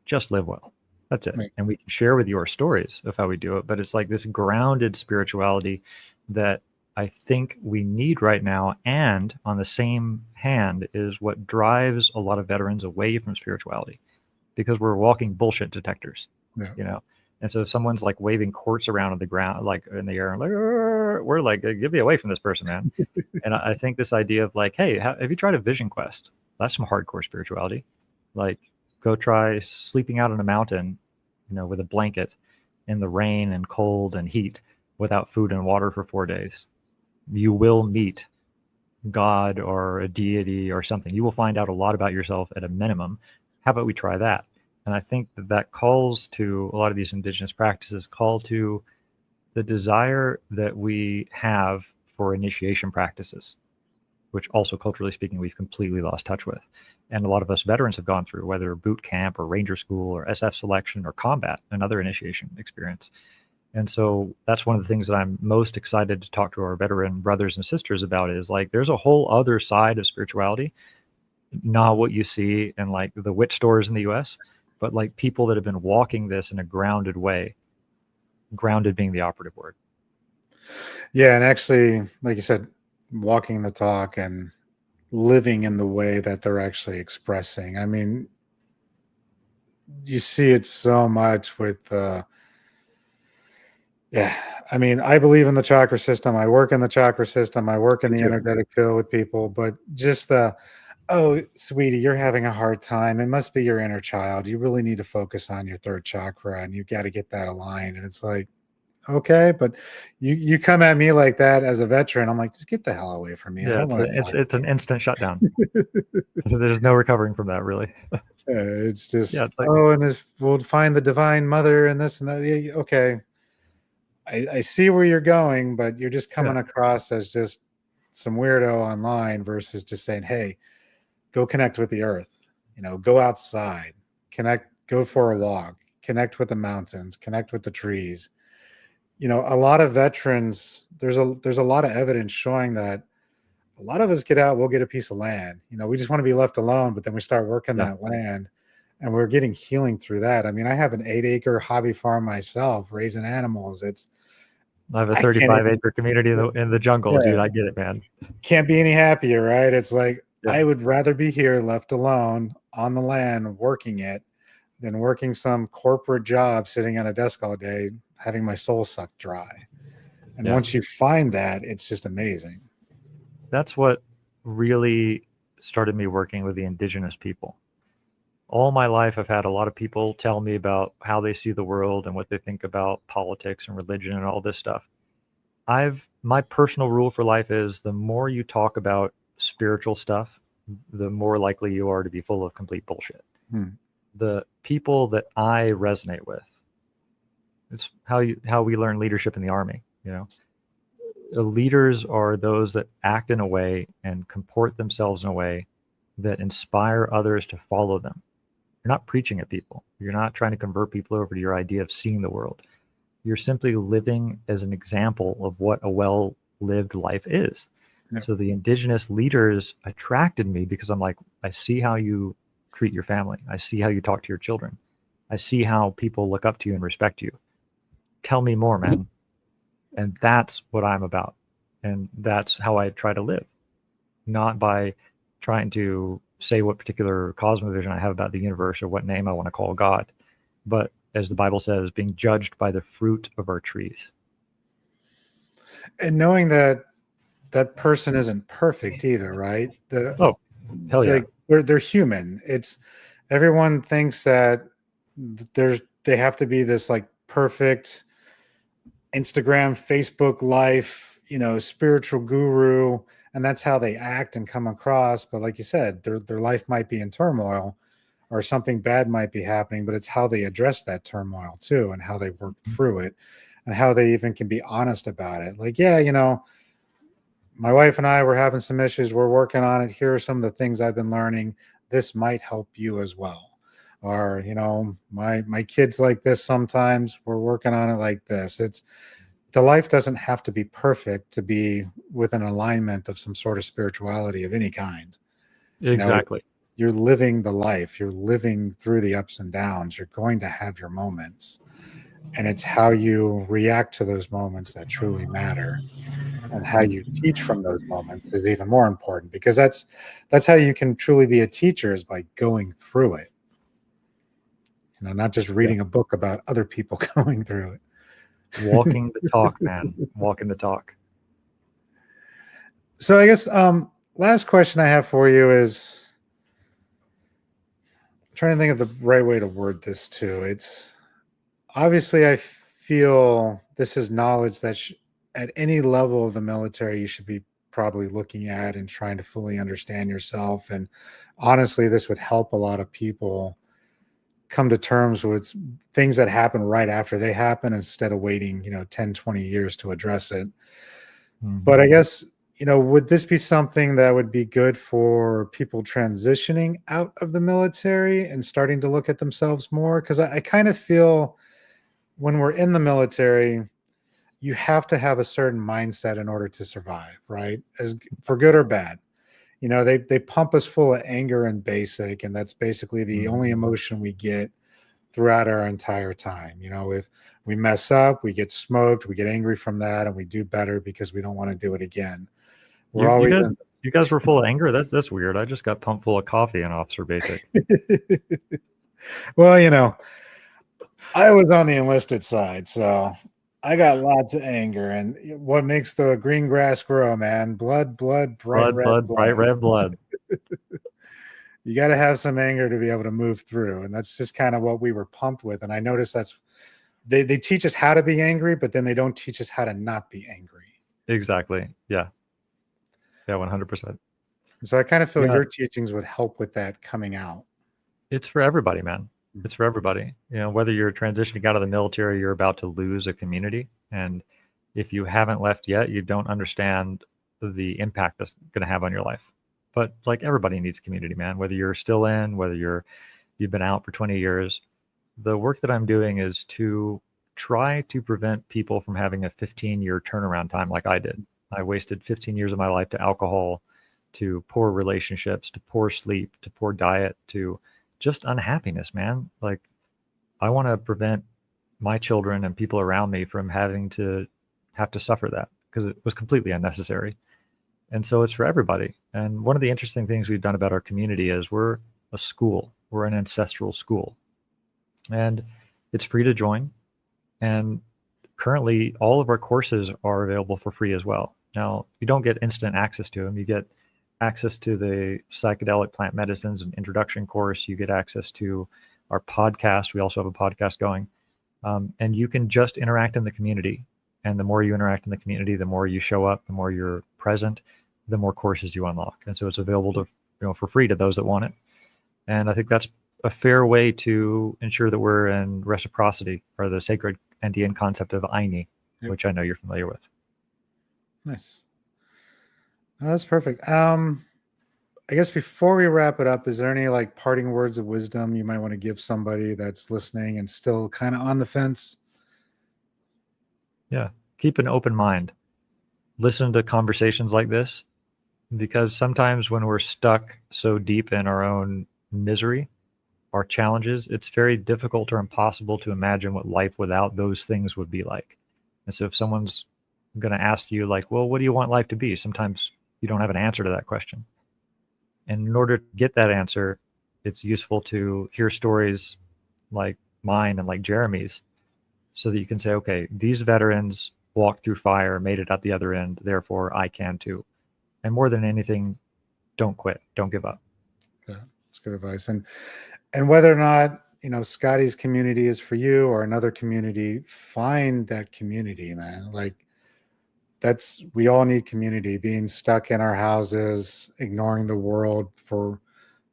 Just live well. That's it. Right. And we can share with you our stories of how we do it. But it's like this grounded spirituality that I think we need right now. And on the same hand is what drives a lot of veterans away from spirituality, because we're walking bullshit detectors, And so if someone's like waving quartz around on the ground, like in the air, and like, we're like, get me away from this person, man. And I think this idea of like, hey, have you tried a vision quest? That's some hardcore spirituality. Like, go try sleeping out on a mountain, with a blanket in the rain and cold and heat without food and water for 4 days. You will meet God or a deity or something. You will find out a lot about yourself at a minimum. How about we try that? And I think that calls to a lot of these indigenous practices, call to the desire that we have for initiation practices, which also culturally speaking, we've completely lost touch with. And a lot of us veterans have gone through, whether boot camp or ranger school or SF selection or combat, another initiation experience. And so that's one of the things that I'm most excited to talk to our veteran brothers and sisters about, is like, there's a whole other side of spirituality, not what you see in like the witch stores in the US, but like people that have been walking this in a grounded way, grounded being the operative word. Yeah. And actually, like you said, walking the talk and living in the way that they're actually expressing. I mean, you see it so much with yeah. I mean, I believe in the chakra system. I work in the chakra system. I work in Me the too. energetic field with people, but just oh, sweetie, you're having a hard time. It must be your inner child. You really need to focus on your third chakra and you got to get that aligned. And it's like, okay, but you come at me like that as a veteran. I'm like, just get the hell away from me. I Yeah, don't want it's an instant shutdown. to. There's no recovering from that, really. It's Yeah, just, it's like, oh, and we'll find the divine mother and this and that. Yeah, okay. I see where you're going, but you're just yeah, coming across as just some weirdo online versus just saying, hey, go connect with the earth, go outside, connect, go for a walk, connect with the mountains, connect with the trees. A lot of veterans, there's a lot of evidence showing that a lot of us get out, we'll get a piece of land. We just want to be left alone, but then we start working yeah. that land and we're getting healing through that. I mean, I have an 8-acre hobby farm myself, raising animals. I have a I can't 35-acre community in the jungle, yeah, dude. I get it, man. can't be any happier, right? It's like Yeah, I would rather be here left alone on the land working it than working some corporate job sitting at a desk all day having my soul sucked dry. And yeah. once you find that, it's just amazing. That's what really started me working with the Indigenous people. All my life, I've had a lot of people tell me about how they see the world and what they think about politics and religion and all this stuff. My personal rule for life is the more you talk about spiritual stuff, the more likely you are to be full of complete bullshit. The people that I resonate with, it's how we learn leadership in the Army. Leaders are those that act in a way and comport themselves in a way that inspire others to follow them. You're not preaching at people. You're not trying to convert people over to your idea of seeing the world. You're simply living as an example of what a well-lived life is. Yeah. So the Indigenous leaders attracted me because I'm like, I see how you treat your family. I see how you talk to your children. I see how people look up to you and respect you. Tell me more, man. And that's what I'm about. And that's how I try to live. Not by trying to say what particular cosmovision I have about the universe or what name I want to call God, but as the Bible says, being judged by the fruit of our trees. And knowing that that person isn't perfect either, right? Oh, hell yeah. They're human. It's everyone thinks that they have to be this like perfect Instagram, Facebook life, spiritual guru, and that's how they act and come across. But like you said, their life might be in turmoil or something bad might be happening, but it's how they address that turmoil too and how they work through it and how they even can be honest about it. Like, yeah, my wife and I were having some issues. We're working on it. Here are some of the things I've been learning. This might help you as well. Or, my kids like this sometimes. We're working on it like this. The life doesn't have to be perfect to be with an alignment of some sort of spirituality of any kind. Exactly. You're living the life. You're living through the ups and downs. You're going to have your moments. And it's how you react to those moments that truly matter. And how you teach from those moments is even more important, because that's how you can truly be a teacher, is by going through it. Not just reading a book about other people going through it. Walking the talk, man. Walking the talk. So I guess last question I have for you is, I'm trying to think of the right way to word this too. It's obviously, I feel this is knowledge that at any level of the military you should be probably looking at and trying to fully understand yourself. And honestly, this would help a lot of people come to terms with things that happen right after they happen, instead of waiting 10, 20 years to address it. But I guess would this be something that would be good for people transitioning out of the military and starting to look at themselves more? Because I kind of feel when we're in the military, you have to have a certain mindset in order to survive, right? As for good or bad. They pump us full of anger and basic, and that's basically the only emotion we get throughout our entire time. If we mess up, we get smoked, we get angry from that, and we do better because we don't want to do it again. You guys were full of anger? That's weird. I just got pumped full of coffee and Officer Basic. Well, you know, I was on the enlisted side, so I got lots of anger. And what makes the green grass grow, man? Blood, blood, bright Blood, red blood, bright blood. red blood. You got to have some anger to be able to move through. And that's just kind of what we were pumped with. And I noticed that's they teach us how to be angry, but then they don't teach us how to not be angry. Exactly. Yeah. Yeah, 100%. And so I kind of feel Yeah. your teachings would help with that coming out. It's for everybody, man. It's for everybody. You know, whether you're transitioning out of the military, you're about to lose a community. And if you haven't left yet, you don't understand the impact that's going to have on your life. But like everybody needs community, man, whether you're still in, whether you've been out for 20 years. The work that I'm doing is to try to prevent people from having a 15-year turnaround time like I did. I wasted 15 years of my life to alcohol, to poor relationships, to poor sleep, to poor diet, to just unhappiness, man. Like, I want to prevent my children and people around me from having to suffer that, because it was completely unnecessary. And so it's for everybody. And one of the interesting things we've done about our community is we're a school. We're an ancestral school. And it's free to join. And currently, all of our courses are available for free as well. Now, you don't get instant access to them. You get access to the psychedelic plant medicines and introduction course. You get access to our podcast. We also have a podcast going. And you can just interact in the community. And the more you interact in the community, the more you show up, the more you're present, the more courses you unlock. And so it's available to, for free to those that want it. And I think that's a fair way to ensure that we're in reciprocity, or the sacred Andean concept of Aini, which I know you're familiar with. Nice. Oh, that's perfect. I guess before we wrap it up, is there any like parting words of wisdom you might want to give somebody that's listening and still kind of on the fence? Yeah. Keep an open mind. Listen to conversations like this, because sometimes when we're stuck so deep in our own misery, our challenges, it's very difficult or impossible to imagine what life without those things would be like. And so if someone's going to ask you like, well, what do you want life to be? Sometimes you don't have an answer to that question. And in order to get that answer, it's useful to hear stories like mine and like Jeremy's, so that you can say, okay, these veterans walked through fire, made it out the other end, therefore I can too. And more than anything, don't quit. Don't give up. Yeah, that's good advice. And whether or not, Scottie's community is for you or another community, find that community, man. Like, we all need community. Being stuck in our houses, ignoring the world for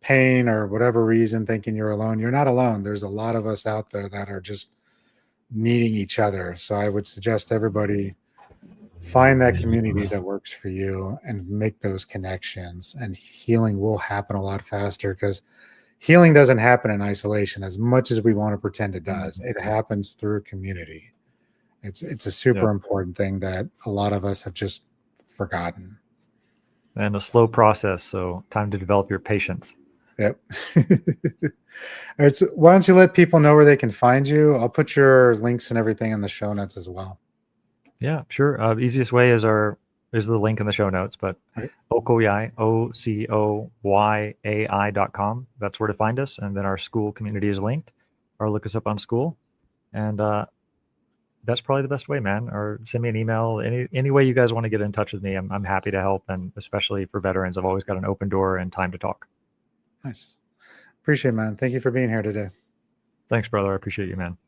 pain or whatever reason, thinking you're alone. You're not alone. There's a lot of us out there that are just needing each other. So I would suggest everybody find that community that works for you and make those connections, and healing will happen a lot faster, because healing doesn't happen in isolation as much as we want to pretend it does. It happens through community. It's a super important thing that a lot of us have just forgotten. And a slow process, so time to develop your patience. Yep. All right, so why don't you let people know where they can find you? I'll put your links and everything in the show notes as well. Yeah, sure. Easiest way is the link in the show notes, but Ocoyai, OCOYAI.com. That's where to find us. And then our school community is linked, or look us up on school. And that's probably the best way, man. Or send me an email. Any way you guys want to get in touch with me, I'm happy to help. And especially for veterans, I've always got an open door and time to talk. Nice. Appreciate it, man. Thank you for being here today. Thanks, brother. I appreciate you, man.